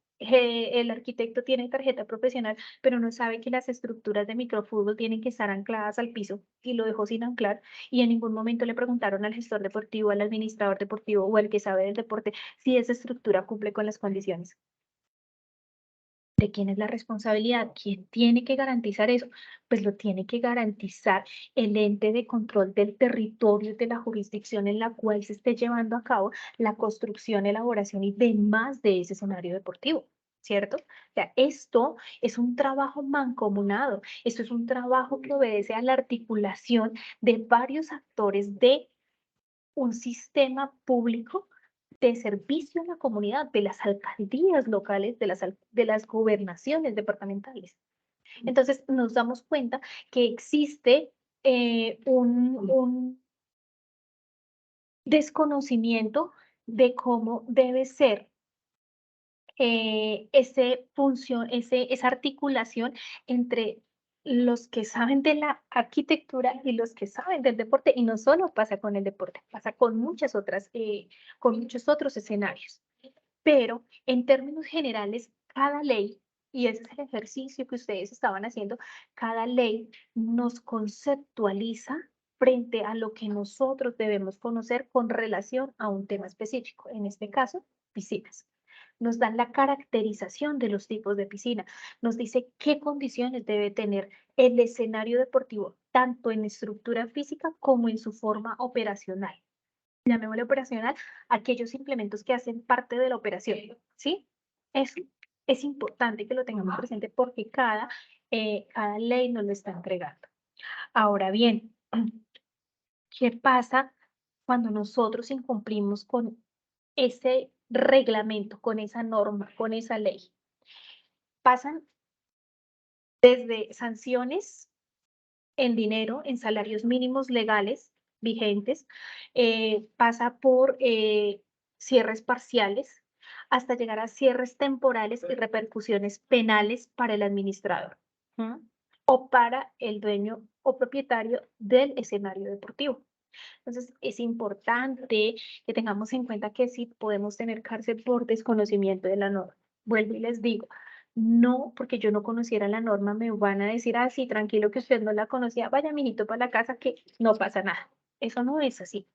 arquitecto tiene tarjeta profesional, pero no sabe que las estructuras de microfútbol tienen que estar ancladas al piso y lo dejó sin anclar y en ningún momento le preguntaron al gestor deportivo, al administrador deportivo o al que sabe del deporte si esa estructura cumple con las condiciones. ¿De quién es la responsabilidad? ¿Quién tiene que garantizar eso? Pues lo tiene que garantizar el ente de control del territorio de la jurisdicción en la cual se esté llevando a cabo la construcción, elaboración y demás de ese escenario deportivo, ¿cierto? O sea, esto es un trabajo mancomunado, esto es un trabajo que obedece a la articulación de varios actores de un sistema público de servicio a la comunidad, de las alcaldías locales, de las gobernaciones departamentales. Entonces nos damos cuenta que existe un desconocimiento de cómo debe ser esa articulación entre los que saben de la arquitectura y los que saben del deporte, y no solo pasa con el deporte, pasa con con muchos otros escenarios. Pero en términos generales, cada ley, y ese es el ejercicio que ustedes estaban haciendo, cada ley nos conceptualiza frente a lo que nosotros debemos conocer con relación a un tema específico, en este caso, piscinas. nos dan la caracterización de los tipos de piscina, nos dice qué condiciones debe tener el escenario deportivo, tanto en estructura física como en su forma operacional. Llamémosle operacional aquellos implementos que hacen parte de la operación, ¿sí? Eso es importante que lo tengamos presente porque cada ley nos lo está entregando. Ahora bien, ¿qué pasa cuando nosotros incumplimos con ese reglamento, con esa norma, con esa ley? Pasan desde sanciones en dinero, en salarios mínimos legales vigentes, pasa por cierres parciales, hasta llegar a cierres temporales y repercusiones penales para el administrador, ¿m? O para el dueño o propietario del escenario deportivo. Entonces, es importante que tengamos en cuenta que sí podemos tener cárcel por desconocimiento de la norma. Vuelvo y les digo, no porque yo no conociera la norma me van a decir, ah, sí, tranquilo que usted no la conocía, vaya, mijito, para la casa que no pasa nada. Eso no es así.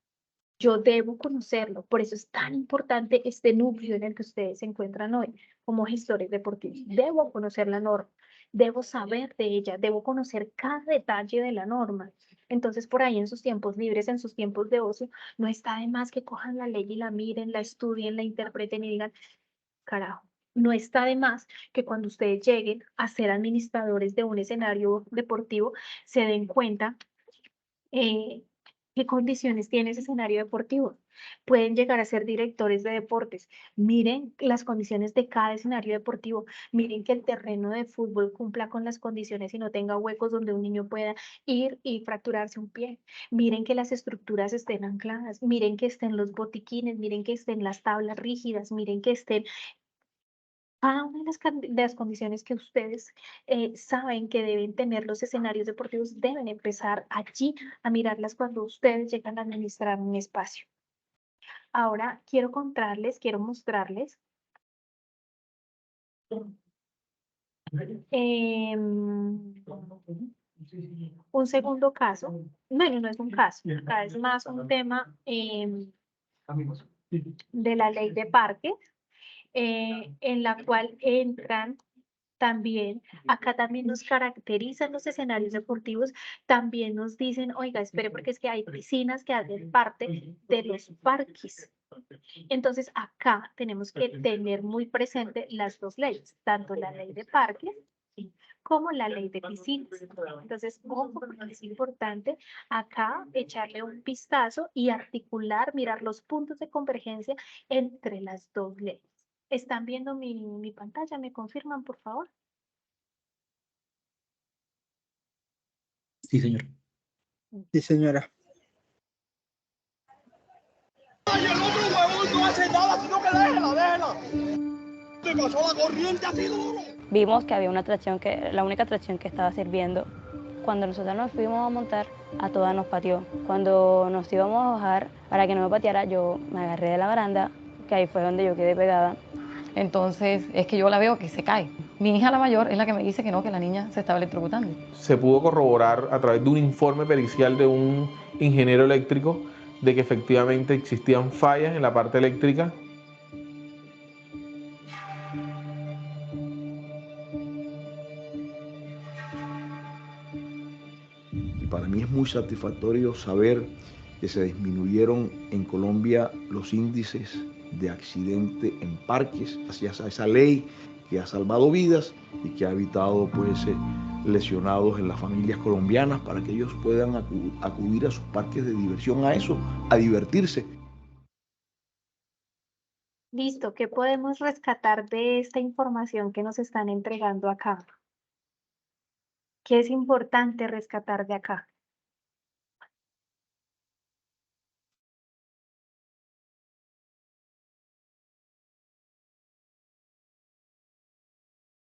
Yo debo conocerlo, por eso es tan importante este núcleo en el que ustedes se encuentran hoy como gestores deportivos. Debo conocer la norma, debo saber de ella, debo conocer cada detalle de la norma. Entonces, por ahí en sus tiempos libres, en sus tiempos de ocio, no está de más que cojan la ley y la miren, la estudien, la interpreten y digan, carajo, no está de más que cuando ustedes lleguen a ser administradores de un escenario deportivo, se den cuenta qué condiciones tiene ese escenario deportivo. Pueden llegar a ser directores de deportes. Miren las condiciones de cada escenario deportivo. Miren que el terreno de fútbol cumpla con las condiciones y no tenga huecos donde un niño pueda ir y fracturarse un pie. Miren que las estructuras estén ancladas. Miren que estén los botiquines. Miren que estén las tablas rígidas. Miren que estén cada una de las condiciones que ustedes saben que deben tener los escenarios deportivos, deben empezar allí a mirarlas cuando ustedes llegan a administrar un espacio. Ahora quiero mostrarles un segundo caso. Bueno, no es un caso, acá es más un tema de la ley de parques, en la cual entran también, acá también nos caracterizan los escenarios deportivos, también nos dicen, oiga, espere, porque es que hay piscinas que hacen parte de los parques. Entonces, acá tenemos que tener muy presente las dos leyes, tanto la ley de parques como la ley de piscinas. Entonces, ojo, porque es importante acá echarle un vistazo y articular, mirar los puntos de convergencia entre las dos leyes. ¿Están viendo mi pantalla? ¿Me confirman, por favor? Sí, señor. Sí, señora. ¡Ay, el otro huevón no hace nada, sino que déjela! ¡Te pasó la corriente así duro! Vimos que había una atracción, la única atracción que estaba sirviendo. Cuando nosotros nos fuimos a montar, a todas nos pateó. Cuando nos íbamos a bajar, para que no me pateara, yo me agarré de la baranda, que ahí fue donde yo quedé pegada. Entonces es que yo la veo que se cae. Mi hija la mayor es la que me dice que no, que la niña se estaba electrocutando. Se pudo corroborar a través de un informe pericial de un ingeniero eléctrico de que efectivamente existían fallas en la parte eléctrica. Y para mí es muy satisfactorio saber que se disminuyeron en Colombia los índices de accidente en parques, gracias a esa ley que ha salvado vidas y que ha evitado pues lesionados en las familias colombianas para que ellos puedan acudir a sus parques de diversión a eso, a divertirse. Listo, ¿qué podemos rescatar de esta información que nos están entregando acá? ¿Qué es importante rescatar de acá?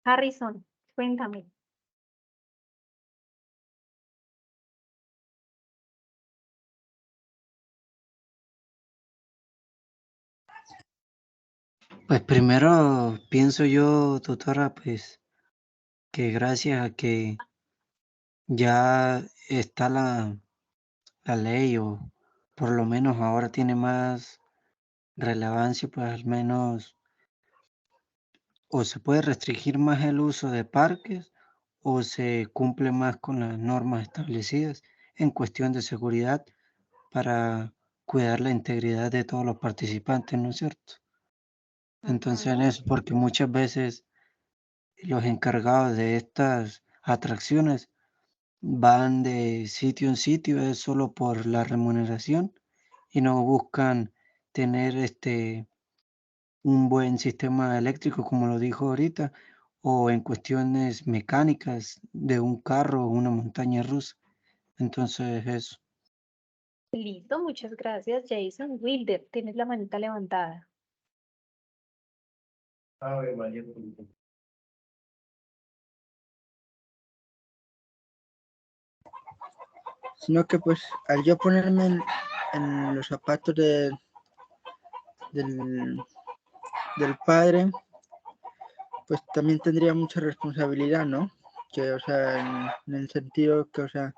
Harrison, cuéntame. Pues primero pienso yo, tutora, pues que gracias a que ya está la ley, o por lo menos ahora tiene más relevancia, pues al menos o se puede restringir más el uso de parques o se cumple más con las normas establecidas en cuestión de seguridad para cuidar la integridad de todos los participantes, ¿no es cierto? Entonces, en eso, porque muchas veces los encargados de estas atracciones van de sitio en sitio, es solo por la remuneración y no buscan tener un buen sistema eléctrico, como lo dijo ahorita, o en cuestiones mecánicas de un carro o una montaña rusa. Entonces, eso. Listo, muchas gracias, Jason. Wilder, tienes la manita levantada. A ver, María. Sino que pues al yo ponerme en los zapatos del padre, pues también tendría mucha responsabilidad, ¿no? Que, o sea, en el sentido que, o sea,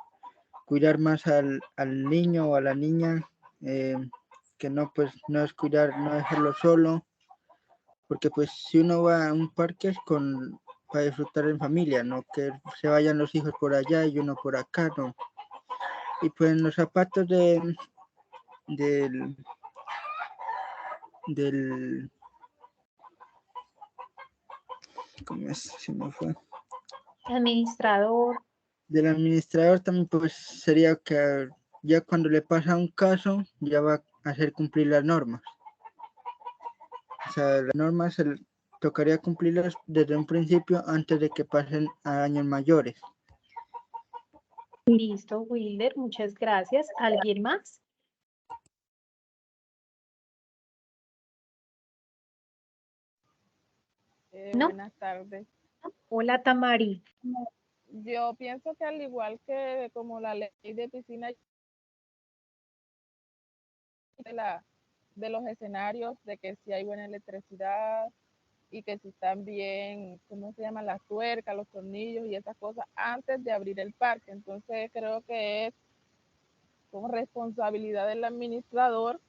cuidar más al niño o a la niña, que no, pues no es cuidar, no dejarlo solo, porque pues si uno va a un parque es para disfrutar en familia, no que se vayan los hijos por allá y uno por acá, no. Y pues en los zapatos del ¿cómo es? Se me fue. Administrador. Del administrador también pues sería que ya cuando le pasa un caso ya va a hacer cumplir las normas. O sea, las normas tocaría cumplirlas desde un principio antes de que pasen a años mayores. Listo, Wilder, muchas gracias. ¿Alguien más? ¿No? Buenas tardes. Hola, Tamari. Yo pienso que al igual que como la ley de piscina de los escenarios, de que si hay buena electricidad y que si están bien, ¿cómo se llaman? Las tuercas, los tornillos y esas cosas antes de abrir el parque. Entonces creo que es como responsabilidad del administrador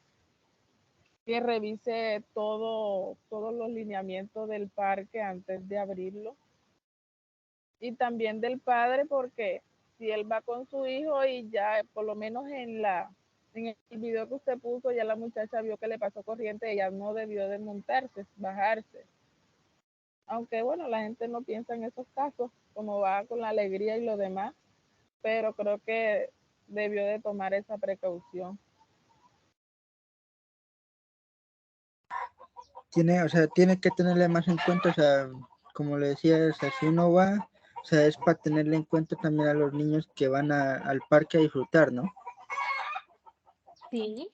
que revise todos los lineamientos del parque antes de abrirlo. Y también del padre, porque si él va con su hijo y ya por lo menos en el video que usted puso, ya la muchacha vio que le pasó corriente, ella no debió de montarse, bajarse. Aunque bueno, la gente no piensa en esos casos, como va con la alegría y lo demás, pero creo que debió de tomar esa precaución. Tiene que tenerle más en cuenta, o sea, como le decía, o sea, si uno va, o sea, es para tenerle en cuenta también a los niños que van al parque a disfrutar, ¿no? Sí.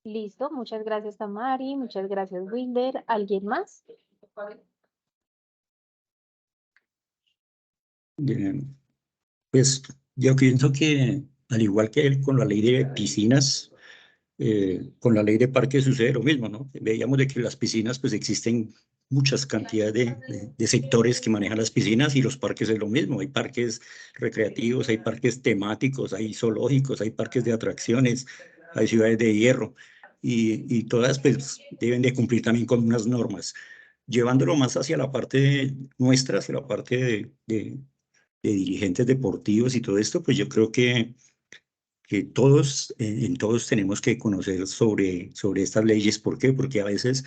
Listo, muchas gracias, Tamari. Muchas gracias, Wilder. ¿Alguien más? Pues yo pienso que, al igual que con la ley de piscinas, con la ley de parques sucede lo mismo, ¿no? Veíamos de que las piscinas, pues existen muchas cantidades de sectores que manejan las piscinas y los parques es lo mismo. Hay parques recreativos, hay parques temáticos, hay zoológicos, hay parques de atracciones, hay ciudades de hierro y todas pues deben de cumplir también con unas normas. Llevándolo más hacia la parte nuestra, hacia la parte de dirigentes deportivos y todo esto, pues yo creo que todos, en todos tenemos que conocer sobre estas leyes. ¿Por qué? Porque a veces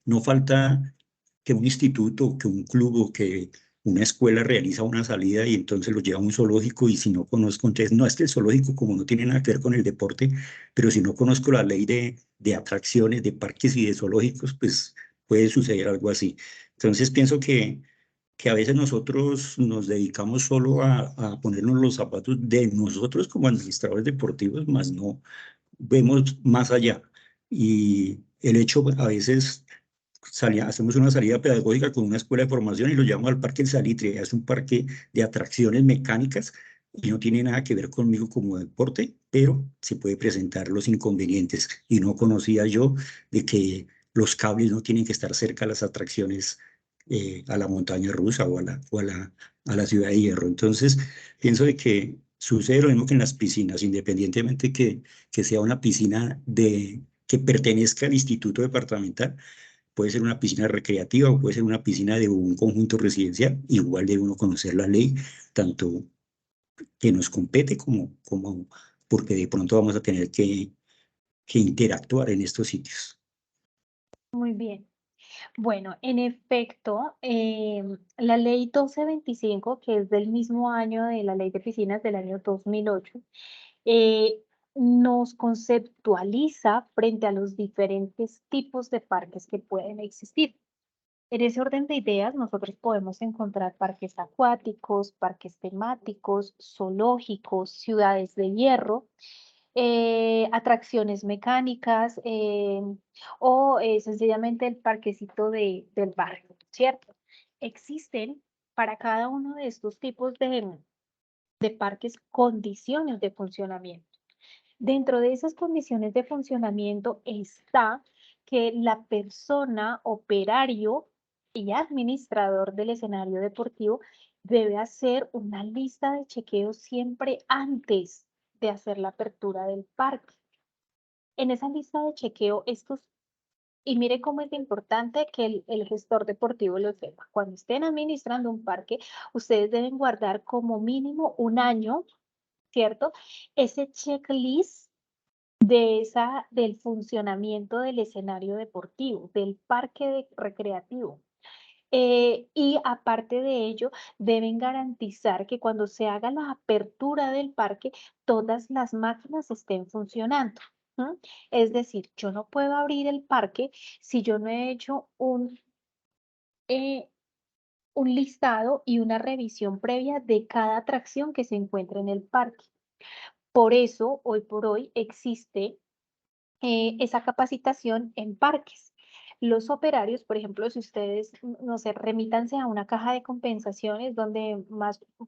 no falta que un instituto, que un club o que una escuela realiza una salida y entonces lo lleva a un zoológico y si no conozco, entonces no es que el zoológico como no tiene nada que ver con el deporte, pero si no conozco la ley de atracciones, de parques y de zoológicos, pues puede suceder algo así. Entonces pienso que a veces nosotros nos dedicamos solo a ponernos los zapatos de nosotros como administradores deportivos, más no vemos más allá. Y el hecho, a veces hacemos una salida pedagógica con una escuela de formación y lo llamamos al Parque El Salitre. Es un parque de atracciones mecánicas y no tiene nada que ver conmigo como deporte, pero se puede presentar los inconvenientes. Y no conocía yo de que los cables no tienen que estar cerca de las atracciones, a la montaña rusa o a la ciudad de hierro. Entonces, pienso de que sucede lo mismo que en las piscinas, independientemente que sea una piscina que pertenezca al instituto departamental, puede ser una piscina recreativa o puede ser una piscina de un conjunto residencial. Igual debe uno conocer la ley, tanto que nos compete como porque de pronto vamos a tener que interactuar en estos sitios. Muy bien. Bueno, en efecto, la ley 1225, que es del mismo año de la ley de piscinas del año 2008, nos conceptualiza frente a los diferentes tipos de parques que pueden existir. En ese orden de ideas, nosotros podemos encontrar parques acuáticos, parques temáticos, zoológicos, ciudades de hierro, atracciones mecánicas o sencillamente el parquecito del barrio, ¿cierto? Existen para cada uno de estos tipos de parques condiciones de funcionamiento. Dentro de esas condiciones de funcionamiento está que la persona operario y administrador del escenario deportivo debe hacer una lista de chequeos siempre antes de hacer la apertura del parque. En esa lista de chequeo, y mire cómo es importante que el gestor deportivo lo sepa. Cuando estén administrando un parque, ustedes deben guardar como mínimo un año, ¿cierto? Ese checklist del funcionamiento del escenario deportivo, del parque recreativo. Y aparte de ello, deben garantizar que cuando se haga la apertura del parque, todas las máquinas estén funcionando. Es decir, yo no puedo abrir el parque si yo no he hecho un listado y una revisión previa de cada atracción que se encuentra en el parque. Por eso, hoy por hoy, existe esa capacitación en parques. Los operarios, por ejemplo, si ustedes, no sé, remítanse a una caja de compensaciones donde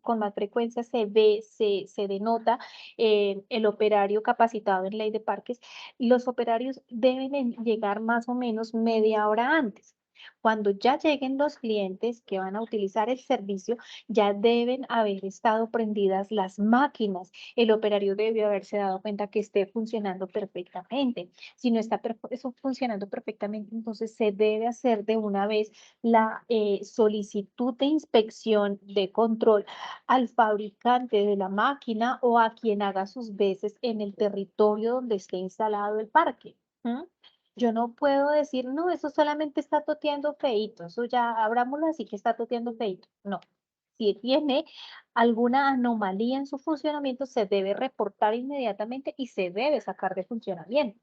con más frecuencia se ve, se denota el operario capacitado en ley de parques, los operarios deben llegar más o menos media hora antes. Cuando ya lleguen los clientes que van a utilizar el servicio, ya deben haber estado prendidas las máquinas. El operario debe haberse dado cuenta que esté funcionando perfectamente. Si no está eso funcionando perfectamente, entonces se debe hacer de una vez la solicitud de inspección de control al fabricante de la máquina o a quien haga sus veces en el territorio donde esté instalado el parque. Yo no puedo decir, no, eso solamente está toteando feíto, eso ya abrámoslo así que está toteando feíto. No, si tiene alguna anomalía en su funcionamiento, se debe reportar inmediatamente y se debe sacar de funcionamiento.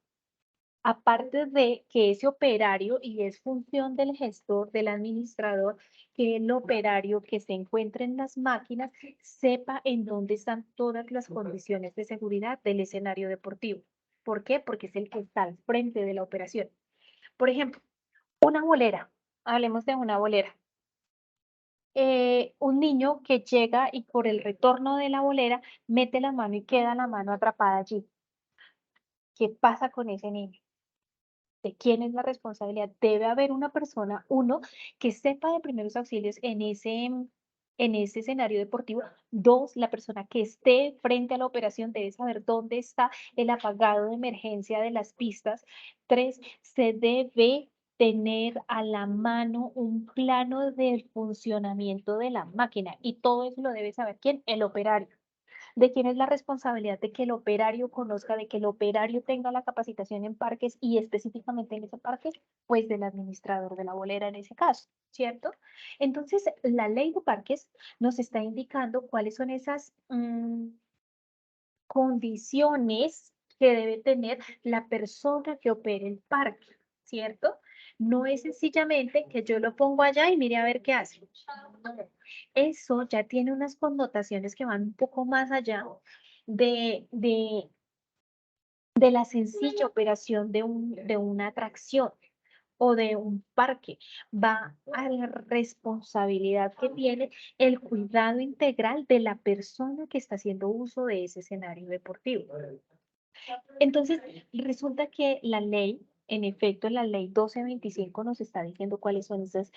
Aparte de que ese operario, y es función del gestor, del administrador, que el operario que se encuentre en las máquinas sepa en dónde están todas las condiciones de seguridad del escenario deportivo. ¿Por qué? Porque es el que está al frente de la operación. Por ejemplo, una bolera. Hablemos de una bolera. Un niño que llega y por el retorno de la bolera mete la mano y queda la mano atrapada allí. ¿Qué pasa con ese niño? ¿De quién es la responsabilidad? Debe haber una persona, uno, que sepa de primeros auxilios en ese escenario deportivo. Dos, la persona que esté frente a la operación debe saber dónde está el apagado de emergencia de las pistas. Tres, se debe tener a la mano un plano del funcionamiento de la máquina y todo eso lo debe saber ¿quién? El operario. ¿De quién es la responsabilidad de que el operario conozca, de que el operario tenga la capacitación en parques y específicamente en ese parque? Pues del administrador de la bolera en ese caso, ¿cierto? Entonces, la ley de parques nos está indicando cuáles son esas condiciones que debe tener la persona que opere el parque, ¿cierto? No es sencillamente que yo lo pongo allá y mire a ver qué hace. Eso ya tiene unas connotaciones que van un poco más allá de la sencilla operación de una atracción o de un parque. Va a la responsabilidad que tiene el cuidado integral de la persona que está haciendo uso de ese escenario deportivo. Entonces, resulta que la ley En efecto, la ley 1225 nos está diciendo cuáles son esas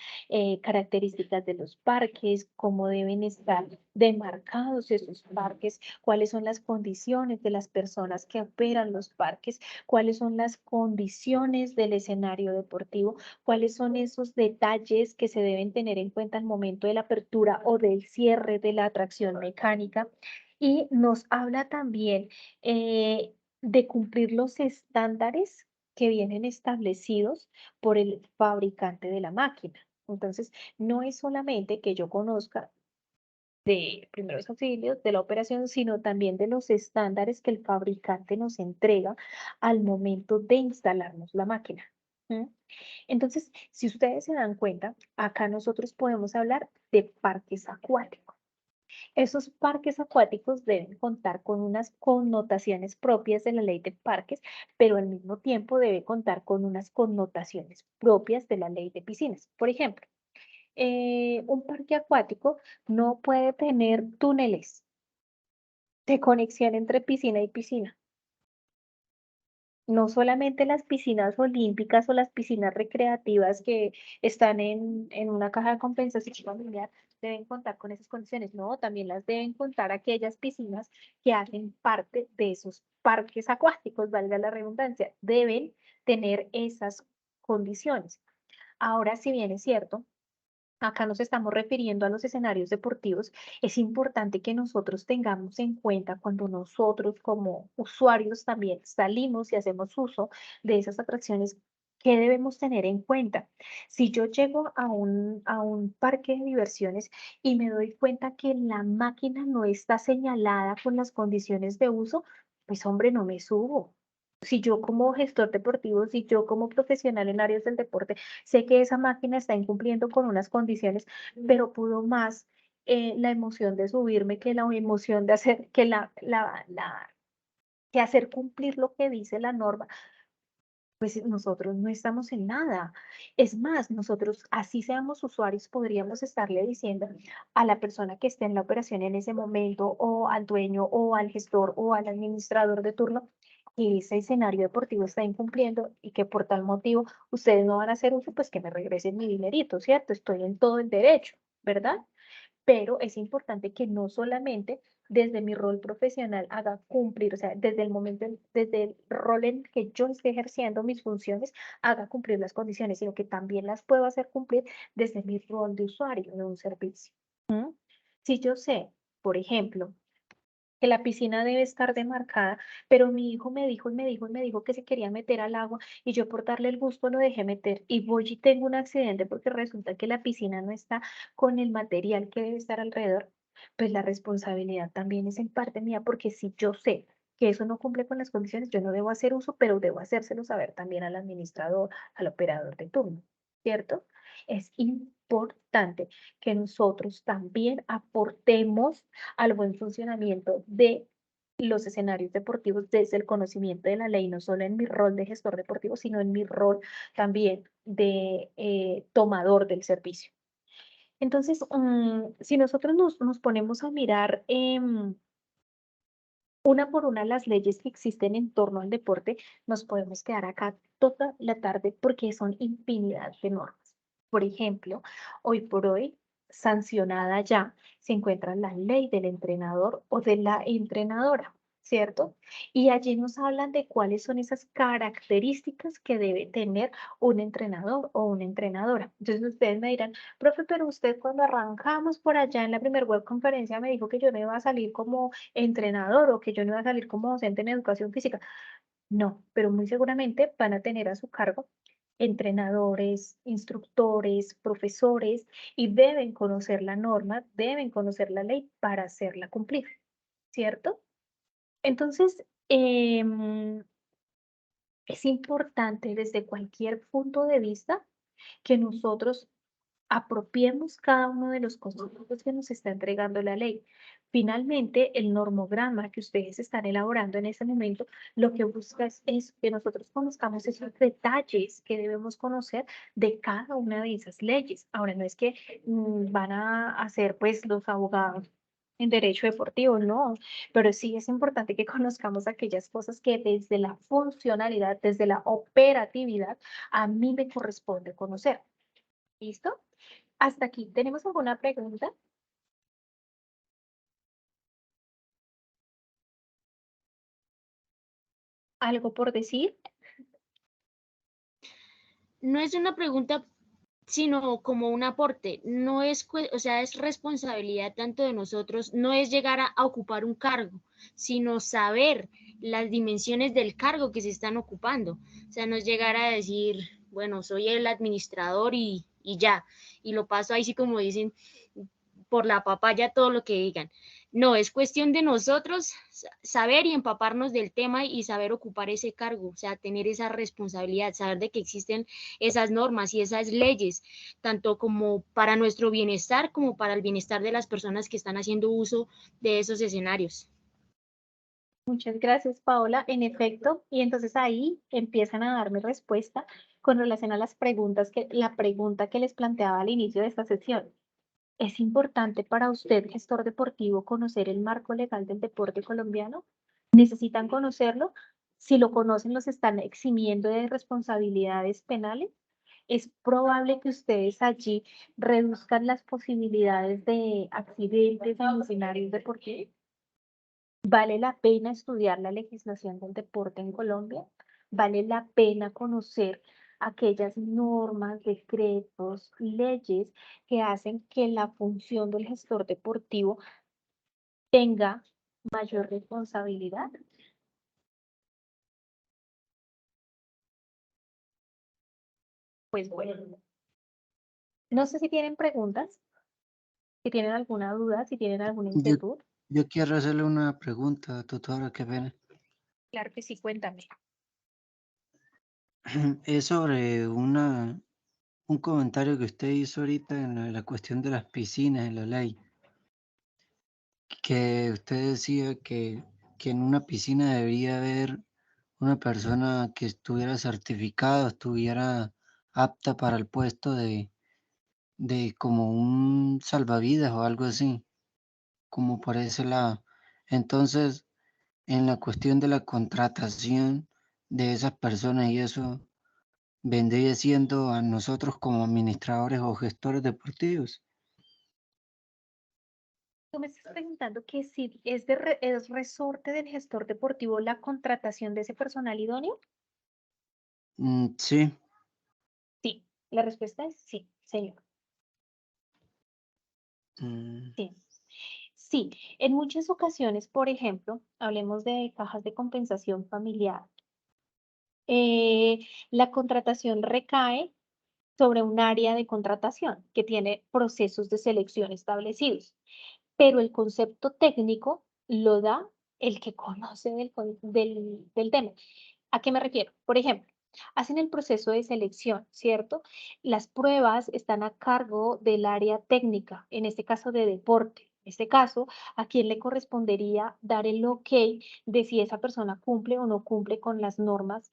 características de los parques, cómo deben estar demarcados esos parques, cuáles son las condiciones de las personas que operan los parques, cuáles son las condiciones del escenario deportivo, cuáles son esos detalles que se deben tener en cuenta al momento de la apertura o del cierre de la atracción mecánica. Y nos habla también de cumplir los estándares que vienen establecidos por el fabricante de la máquina. Entonces, no es solamente que yo conozca de primeros auxilios, de la operación, sino también de los estándares que el fabricante nos entrega al momento de instalarnos la máquina. ¿Mm? Entonces, si ustedes se dan cuenta, acá nosotros podemos hablar de parques acuáticos. Esos parques acuáticos deben contar con unas connotaciones propias de la ley de parques, pero al mismo tiempo debe contar con unas connotaciones propias de la ley de piscinas. Por ejemplo, un parque acuático no puede tener túneles de conexión entre piscina y piscina. No solamente las piscinas olímpicas o las piscinas recreativas que están en una caja de compensación familiar deben contar con esas condiciones. No, también las deben contar aquellas piscinas que hacen parte de esos parques acuáticos, valga la redundancia. Deben tener esas condiciones. Ahora, si bien es cierto, acá nos estamos refiriendo a los escenarios deportivos, es importante que nosotros tengamos en cuenta cuando nosotros como usuarios también salimos y hacemos uso de esas atracciones, ¿qué debemos tener en cuenta? Si yo llego a un parque de diversiones y me doy cuenta que la máquina no está señalada con las condiciones de uso, pues hombre, no me subo. Si yo como gestor deportivo, si yo como profesional en áreas del deporte, sé que esa máquina está incumpliendo con unas condiciones, pero pudo más la emoción de subirme que la emoción de hacer que que hacer cumplir lo que dice la norma, pues nosotros no estamos en nada. Es más, nosotros, así seamos usuarios, podríamos estarle diciendo a la persona que esté en la operación en ese momento, o al dueño, o al gestor, o al administrador de turno, que ese escenario deportivo está incumpliendo y que por tal motivo ustedes no van a hacer uso, pues que me regresen mi dinerito, ¿cierto? Estoy en todo el derecho, ¿verdad? Pero es importante que no solamente desde mi rol profesional haga cumplir, o sea, desde el momento, desde el rol en que yo esté ejerciendo mis funciones, haga cumplir las condiciones, sino que también las puedo hacer cumplir desde mi rol de usuario de un servicio. ¿Mm? Si yo sé, por ejemplo, que la piscina debe estar demarcada, pero mi hijo me dijo y me dijo y me dijo que se quería meter al agua y yo por darle el gusto lo dejé meter y voy y tengo un accidente porque resulta que la piscina no está con el material que debe estar alrededor, pues la responsabilidad también es en parte mía porque si yo sé que eso no cumple con las condiciones, yo no debo hacer uso, pero debo hacérselo saber también al administrador, al operador de turno, ¿cierto? Es importante que nosotros también aportemos al buen funcionamiento de los escenarios deportivos desde el conocimiento de la ley, no solo en mi rol de gestor deportivo, sino en mi rol también de tomador del servicio. Entonces, si nosotros nos ponemos a mirar una por una las leyes que existen en torno al deporte, nos podemos quedar acá toda la tarde porque son infinidad de normas. Por ejemplo, hoy por hoy, sancionada ya, se encuentra la ley del entrenador o de la entrenadora, ¿cierto? Y allí nos hablan de cuáles son esas características que debe tener un entrenador o una entrenadora. Entonces ustedes me dirán, profe, pero usted cuando arrancamos por allá en la primera web conferencia me dijo que yo no iba a salir como entrenador o que yo no iba a salir como docente en educación física. No, pero muy seguramente van a tener a su cargo entrenadores, instructores, profesores y deben conocer la norma, deben conocer la ley para hacerla cumplir, ¿cierto? Entonces, es importante desde cualquier punto de vista que nosotros apropiemos cada uno de los conceptos que nos está entregando la ley. Finalmente, el normograma que ustedes están elaborando en este momento, lo que busca es que nosotros conozcamos esos detalles que debemos conocer de cada una de esas leyes. Ahora, no es que van a hacer pues los abogados en derecho deportivo, no, pero sí es importante que conozcamos aquellas cosas que desde la funcionalidad, desde la operatividad, a mí me corresponde conocer. ¿Listo? Hasta aquí. ¿Tenemos alguna pregunta? ¿Algo por decir? No es una pregunta, sino como un aporte. No es, o sea, es responsabilidad tanto de nosotros, no es llegar a ocupar un cargo, sino saber las dimensiones del cargo que se están ocupando. O sea, no es llegar a decir, bueno, soy el administrador y ya, y lo paso ahí sí como dicen, por la papaya todo lo que digan. No, es cuestión de nosotros saber y empaparnos del tema y saber ocupar ese cargo, o sea, tener esa responsabilidad, saber de que existen esas normas y esas leyes, tanto como para nuestro bienestar como para el bienestar de las personas que están haciendo uso de esos escenarios. Muchas gracias, Paola. En efecto, y entonces ahí empiezan a darme respuesta con relación a las preguntas la pregunta que les planteaba al inicio de esta sesión. ¿Es importante para usted, gestor deportivo, conocer el marco legal del deporte colombiano? ¿Necesitan conocerlo? Si lo conocen, ¿los están eximiendo de responsabilidades penales? Es probable que ustedes allí reduzcan las posibilidades de accidentes en escenarios deportivos. ¿Vale la pena estudiar la legislación del deporte en Colombia? ¿Vale la pena conocer aquellas normas, decretos, leyes que hacen que la función del gestor deportivo tenga mayor responsabilidad? Pues bueno, no sé si tienen preguntas, si tienen alguna duda, si tienen alguna inquietud. Yo quiero hacerle una pregunta, tutora, qué pena. Claro que sí, cuéntame. Es sobre un comentario que usted hizo ahorita en la cuestión de las piscinas, en la ley. Que usted decía que en una piscina debería haber una persona que estuviera certificada, estuviera apta para el puesto de como un salvavidas o algo así, como por ese lado. Entonces, en la cuestión de la contratación de esas personas y eso, vendría siendo a nosotros como administradores o gestores deportivos. Tú me estás preguntando que si es resorte del gestor deportivo la contratación de ese personal idóneo. Sí. Sí, la respuesta es sí, señor. Sí. Sí, en muchas ocasiones, por ejemplo, hablemos de cajas de compensación familiar. La contratación recae sobre un área de contratación que tiene procesos de selección establecidos, pero el concepto técnico lo da el que conoce del tema. ¿A qué me refiero? Por ejemplo, hacen el proceso de selección, ¿cierto? Las pruebas están a cargo del área técnica, en este caso de deporte. En este caso, ¿a quién le correspondería dar el ok de si esa persona cumple o no cumple con las normas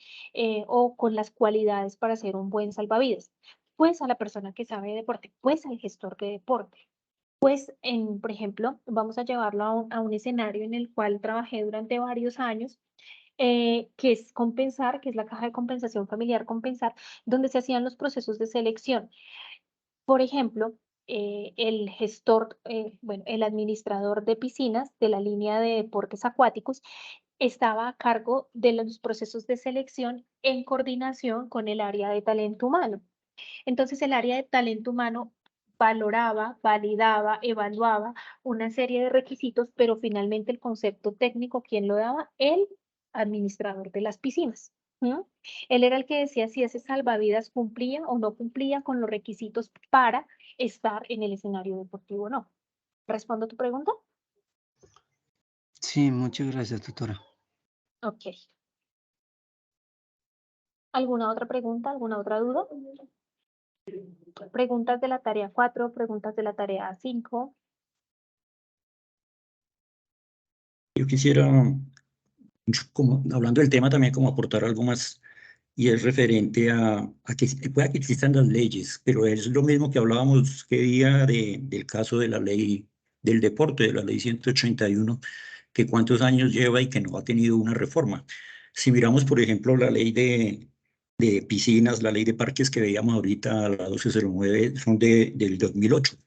o con las cualidades para ser un buen salvavidas? Pues a la persona que sabe de deporte, pues al gestor de deporte. Pues, por ejemplo, vamos a llevarlo a un escenario en el cual trabajé durante varios años, que es Compensar, que es la caja de compensación familiar Compensar, donde se hacían los procesos de selección. Por ejemplo, el gestor, bueno, el administrador de piscinas de la línea de deportes acuáticos estaba a cargo de los procesos de selección en coordinación con el área de talento humano. Entonces, el área de talento humano valoraba, validaba, evaluaba una serie de requisitos, pero finalmente el concepto técnico, ¿quién lo daba? El administrador de las piscinas. Él era el que decía si ese salvavidas cumplía o no cumplía con los requisitos para estar en el escenario deportivo o no. ¿Respondo a tu pregunta? Sí, muchas gracias, tutora. Ok. ¿Alguna otra pregunta? ¿Alguna otra duda? Preguntas de la tarea 4, preguntas de la tarea 5. Yo quisiera, como, hablando del tema, también como aportar algo más, y es referente a que pueda que existan las leyes, pero es lo mismo que hablábamos que día del caso de la ley del deporte, de la ley 181, que cuántos años lleva y que no ha tenido una reforma. Si miramos, por ejemplo, la ley de piscinas, la ley de parques que veíamos ahorita, la 1209, son del 2008,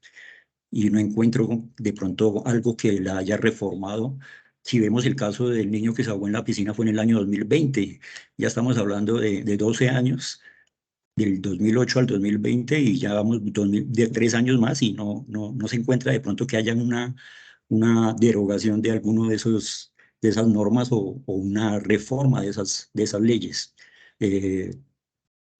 y no encuentro de pronto algo que la haya reformado. Si vemos el caso del niño que se ahogó en la piscina, fue en el año 2020, ya estamos hablando de 12 años, del 2008 al 2020, y ya vamos de 3 años más, y no se encuentra de pronto que haya una derogación de alguno de esas normas, o una reforma de esas leyes.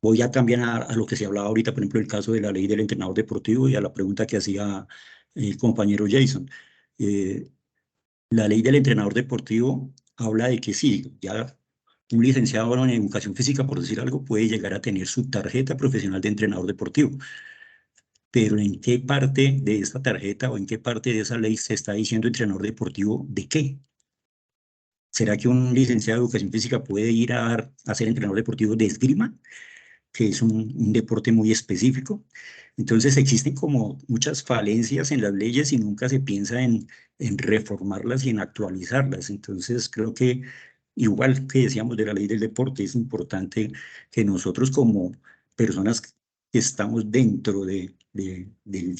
Voy a cambiar a lo que se hablaba ahorita, por ejemplo, el caso de la ley del entrenador deportivo, y a la pregunta que hacía el compañero Jason. La ley del entrenador deportivo habla de que sí, ya un licenciado en educación física, por decir algo, puede llegar a tener su tarjeta profesional de entrenador deportivo. Pero ¿en qué parte de esta tarjeta o en qué parte de esa ley se está diciendo entrenador deportivo de qué? ¿Será que un licenciado de educación física puede ir a ser entrenador deportivo de esgrima, que es un deporte muy específico? Entonces existen como muchas falencias en las leyes y nunca se piensa en reformarlas y en actualizarlas. Entonces creo que, igual que decíamos de la ley del deporte, es importante que nosotros, como personas que estamos dentro del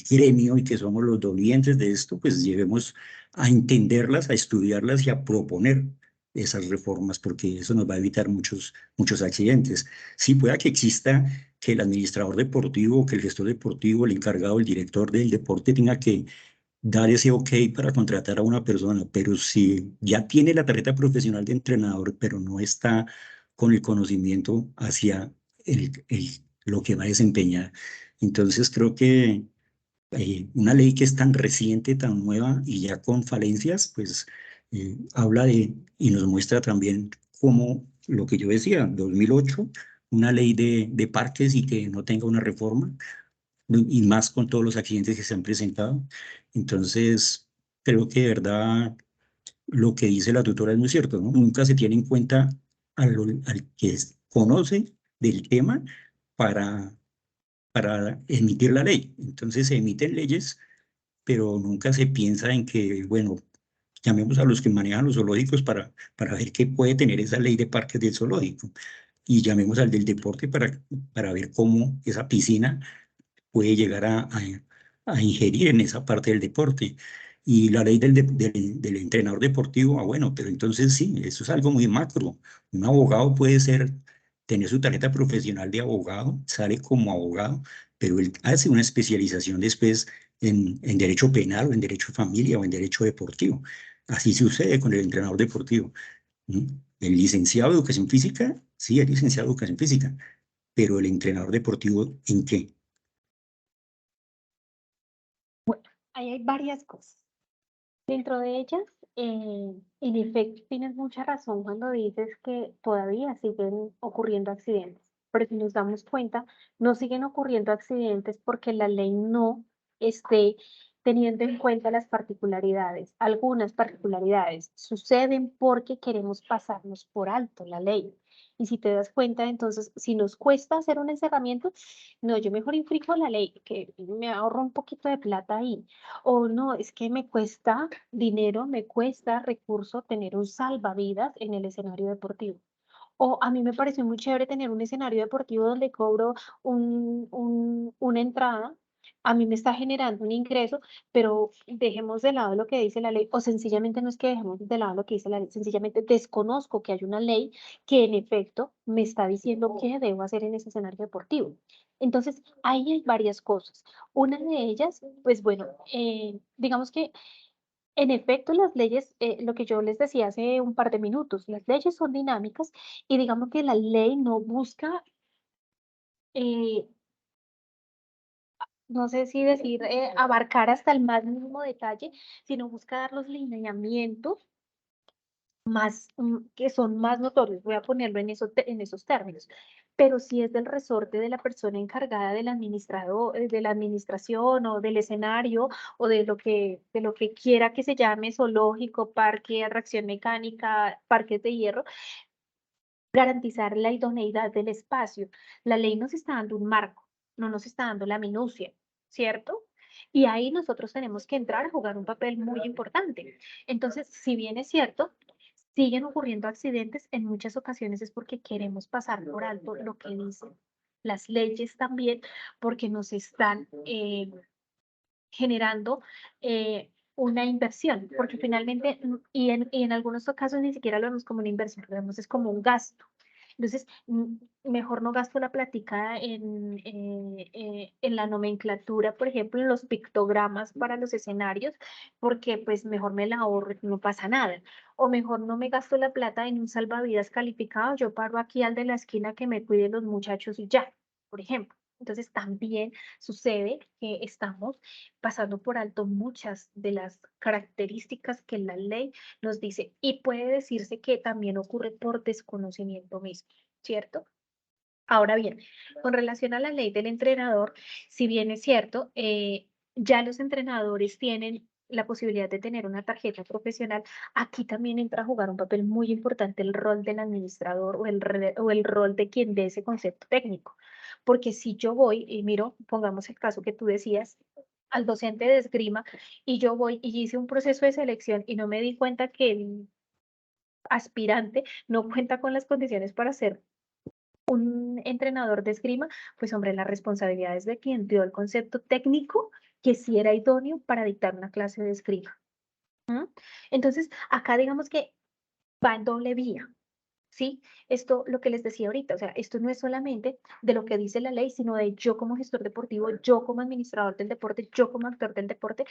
gremio y que somos los dolientes de esto, pues llevemos a entenderlas, a estudiarlas y a proponer esas reformas, porque eso nos va a evitar muchos accidentes. Sí, pueda que exista que el administrador deportivo, que el gestor deportivo, el encargado, el director del deporte tenga que dar ese ok para contratar a una persona, pero si ya tiene la tarjeta profesional de entrenador, pero no está con el conocimiento hacia lo que va a desempeñar. Entonces creo que una ley que es tan reciente, tan nueva y ya con falencias, pues habla y nos muestra también cómo, lo que yo decía, 2008, una ley de parques, y que no tenga una reforma, y más con todos los accidentes que se han presentado. Entonces, creo que de verdad lo que dice la tutora es muy cierto, ¿no? Nunca se tiene en cuenta al que conoce del tema para emitir la ley. Entonces se emiten leyes, pero nunca se piensa en que, bueno, llamemos a los que manejan los zoológicos para ver qué puede tener esa ley de parques del zoológico, y llamemos al del deporte para ver cómo esa piscina puede llegar a ingerir en esa parte del deporte. Y la ley del entrenador deportivo, bueno, pero entonces sí, eso es algo muy macro. Un abogado puede tener su tarjeta profesional de abogado, sale como abogado, pero él hace una especialización después en derecho penal, o en derecho de familia, o en derecho deportivo. Así sucede con el entrenador deportivo. ¿Mm? El licenciado de educación física, sí, es licenciado de educación física, pero el entrenador deportivo, ¿en qué? Ahí hay varias cosas. Dentro de ellas, en efecto, tienes mucha razón cuando dices que todavía siguen ocurriendo accidentes, pero si nos damos cuenta, no siguen ocurriendo accidentes porque la ley no esté teniendo en cuenta las particularidades. Algunas particularidades suceden porque queremos pasarnos por alto la ley. Y si te das cuenta, entonces, si nos cuesta hacer un encerramiento, no, yo mejor infringo la ley, que me ahorro un poquito de plata ahí. O no, es que me cuesta dinero, me cuesta recurso tener un salvavidas en el escenario deportivo. O a mí me pareció muy chévere tener un escenario deportivo donde cobro una entrada. A mí me está generando un ingreso, pero dejemos de lado lo que dice la ley, o sencillamente no es que dejemos de lado lo que dice la ley, sencillamente desconozco que hay una ley que en efecto me está diciendo qué debo hacer en ese escenario deportivo. Entonces, ahí hay varias cosas. Una de ellas, pues bueno, digamos que en efecto las leyes, lo que yo les decía hace un par de minutos, las leyes son dinámicas y digamos que la ley no busca, eh, no sé si decir, abarcar hasta el más mínimo detalle, sino busca dar los lineamientos más, que son más notorios, voy a ponerlo en esos términos, pero si es del resorte de la persona encargada del administrado, de la administración o del escenario o de lo que quiera que se llame zoológico, parque, atracción mecánica, parques de hierro, garantizar la idoneidad del espacio. La ley nos está dando un marco, no nos está dando la minucia, ¿cierto? Y ahí nosotros tenemos que entrar a jugar un papel muy importante. Entonces, si bien es cierto, siguen ocurriendo accidentes, en muchas ocasiones es porque queremos pasar por alto lo que dicen las leyes también, porque nos están generando una inversión, porque finalmente, y en algunos casos ni siquiera lo vemos como una inversión, lo vemos es como un gasto. Entonces, mejor no gasto la plática en la nomenclatura, por ejemplo, en los pictogramas para los escenarios, porque pues mejor me la ahorro, no pasa nada. O mejor no me gasto la plata en un salvavidas calificado, yo paro aquí al de la esquina que me cuide los muchachos y ya, por ejemplo. Entonces, también sucede que estamos pasando por alto muchas de las características que la ley nos dice, y puede decirse que también ocurre por desconocimiento mismo, ¿cierto? Ahora bien, con relación a la ley del entrenador, si bien es cierto, ya los entrenadores tienen la posibilidad de tener una tarjeta profesional, aquí también entra a jugar un papel muy importante el rol del administrador o el rol de quien dé ese concepto técnico. Porque si yo voy y miro, pongamos el caso que tú decías, al docente de esgrima, y yo voy y hice un proceso de selección y no me di cuenta que el aspirante no cuenta con las condiciones para ser un entrenador de esgrima, pues hombre, la responsabilidad es de quien dio el concepto técnico que sí era idóneo para dictar una clase de esgrima. ¿Mm? Entonces, acá digamos que va en doble vía, ¿sí? Esto, lo que les decía ahorita, o sea, esto no es solamente de lo que dice la ley, sino de yo como gestor deportivo, yo como administrador del deporte, yo como actor del deporte,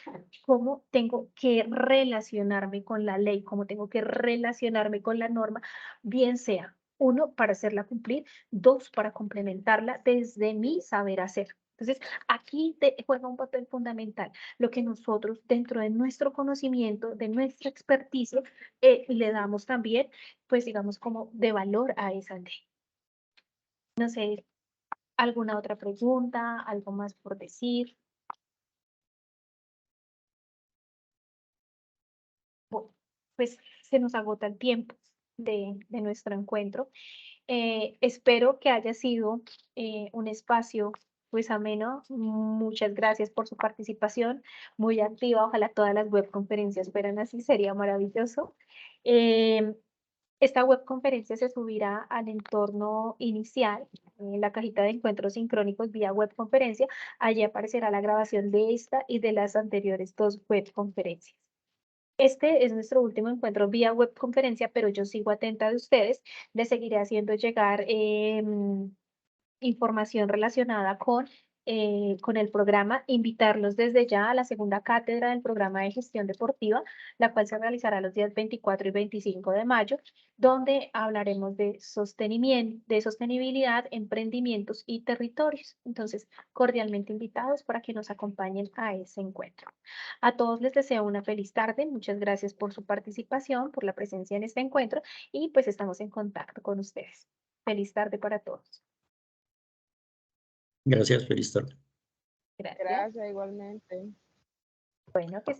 cómo tengo que relacionarme con la ley, cómo tengo que relacionarme con la norma, bien sea, uno, para hacerla cumplir, dos, para complementarla desde mi saber hacer. Entonces, aquí juega un papel fundamental lo que nosotros, dentro de nuestro conocimiento, de nuestra experticia, le damos también, pues digamos, como de valor a esa ley. No sé, ¿alguna otra pregunta? ¿Algo más por decir? Bueno, pues se nos agota el tiempo de nuestro encuentro. Espero que haya sido un espacio pues ameno. Muchas gracias por su participación, muy activa. Ojalá todas las webconferencias fueran así, sería maravilloso. Esta webconferencia se subirá al entorno inicial, en la cajita de encuentros sincrónicos vía webconferencia. Allí aparecerá la grabación de esta y de las anteriores dos webconferencias. Este es nuestro último encuentro vía webconferencia, pero yo sigo atenta de ustedes. Les seguiré haciendo llegar información relacionada con el programa, invitarlos desde ya a la segunda cátedra del programa de gestión deportiva, la cual se realizará los días 24 y 25 de mayo, donde hablaremos de sostenimiento, de sostenibilidad, emprendimientos y territorios. Entonces, cordialmente invitados para que nos acompañen a ese encuentro. A todos les deseo una feliz tarde. Muchas gracias por su participación, por la presencia en este encuentro y pues estamos en contacto con ustedes. Feliz tarde para todos. Gracias, feliz tarde. Gracias. Gracias, igualmente. Bueno, que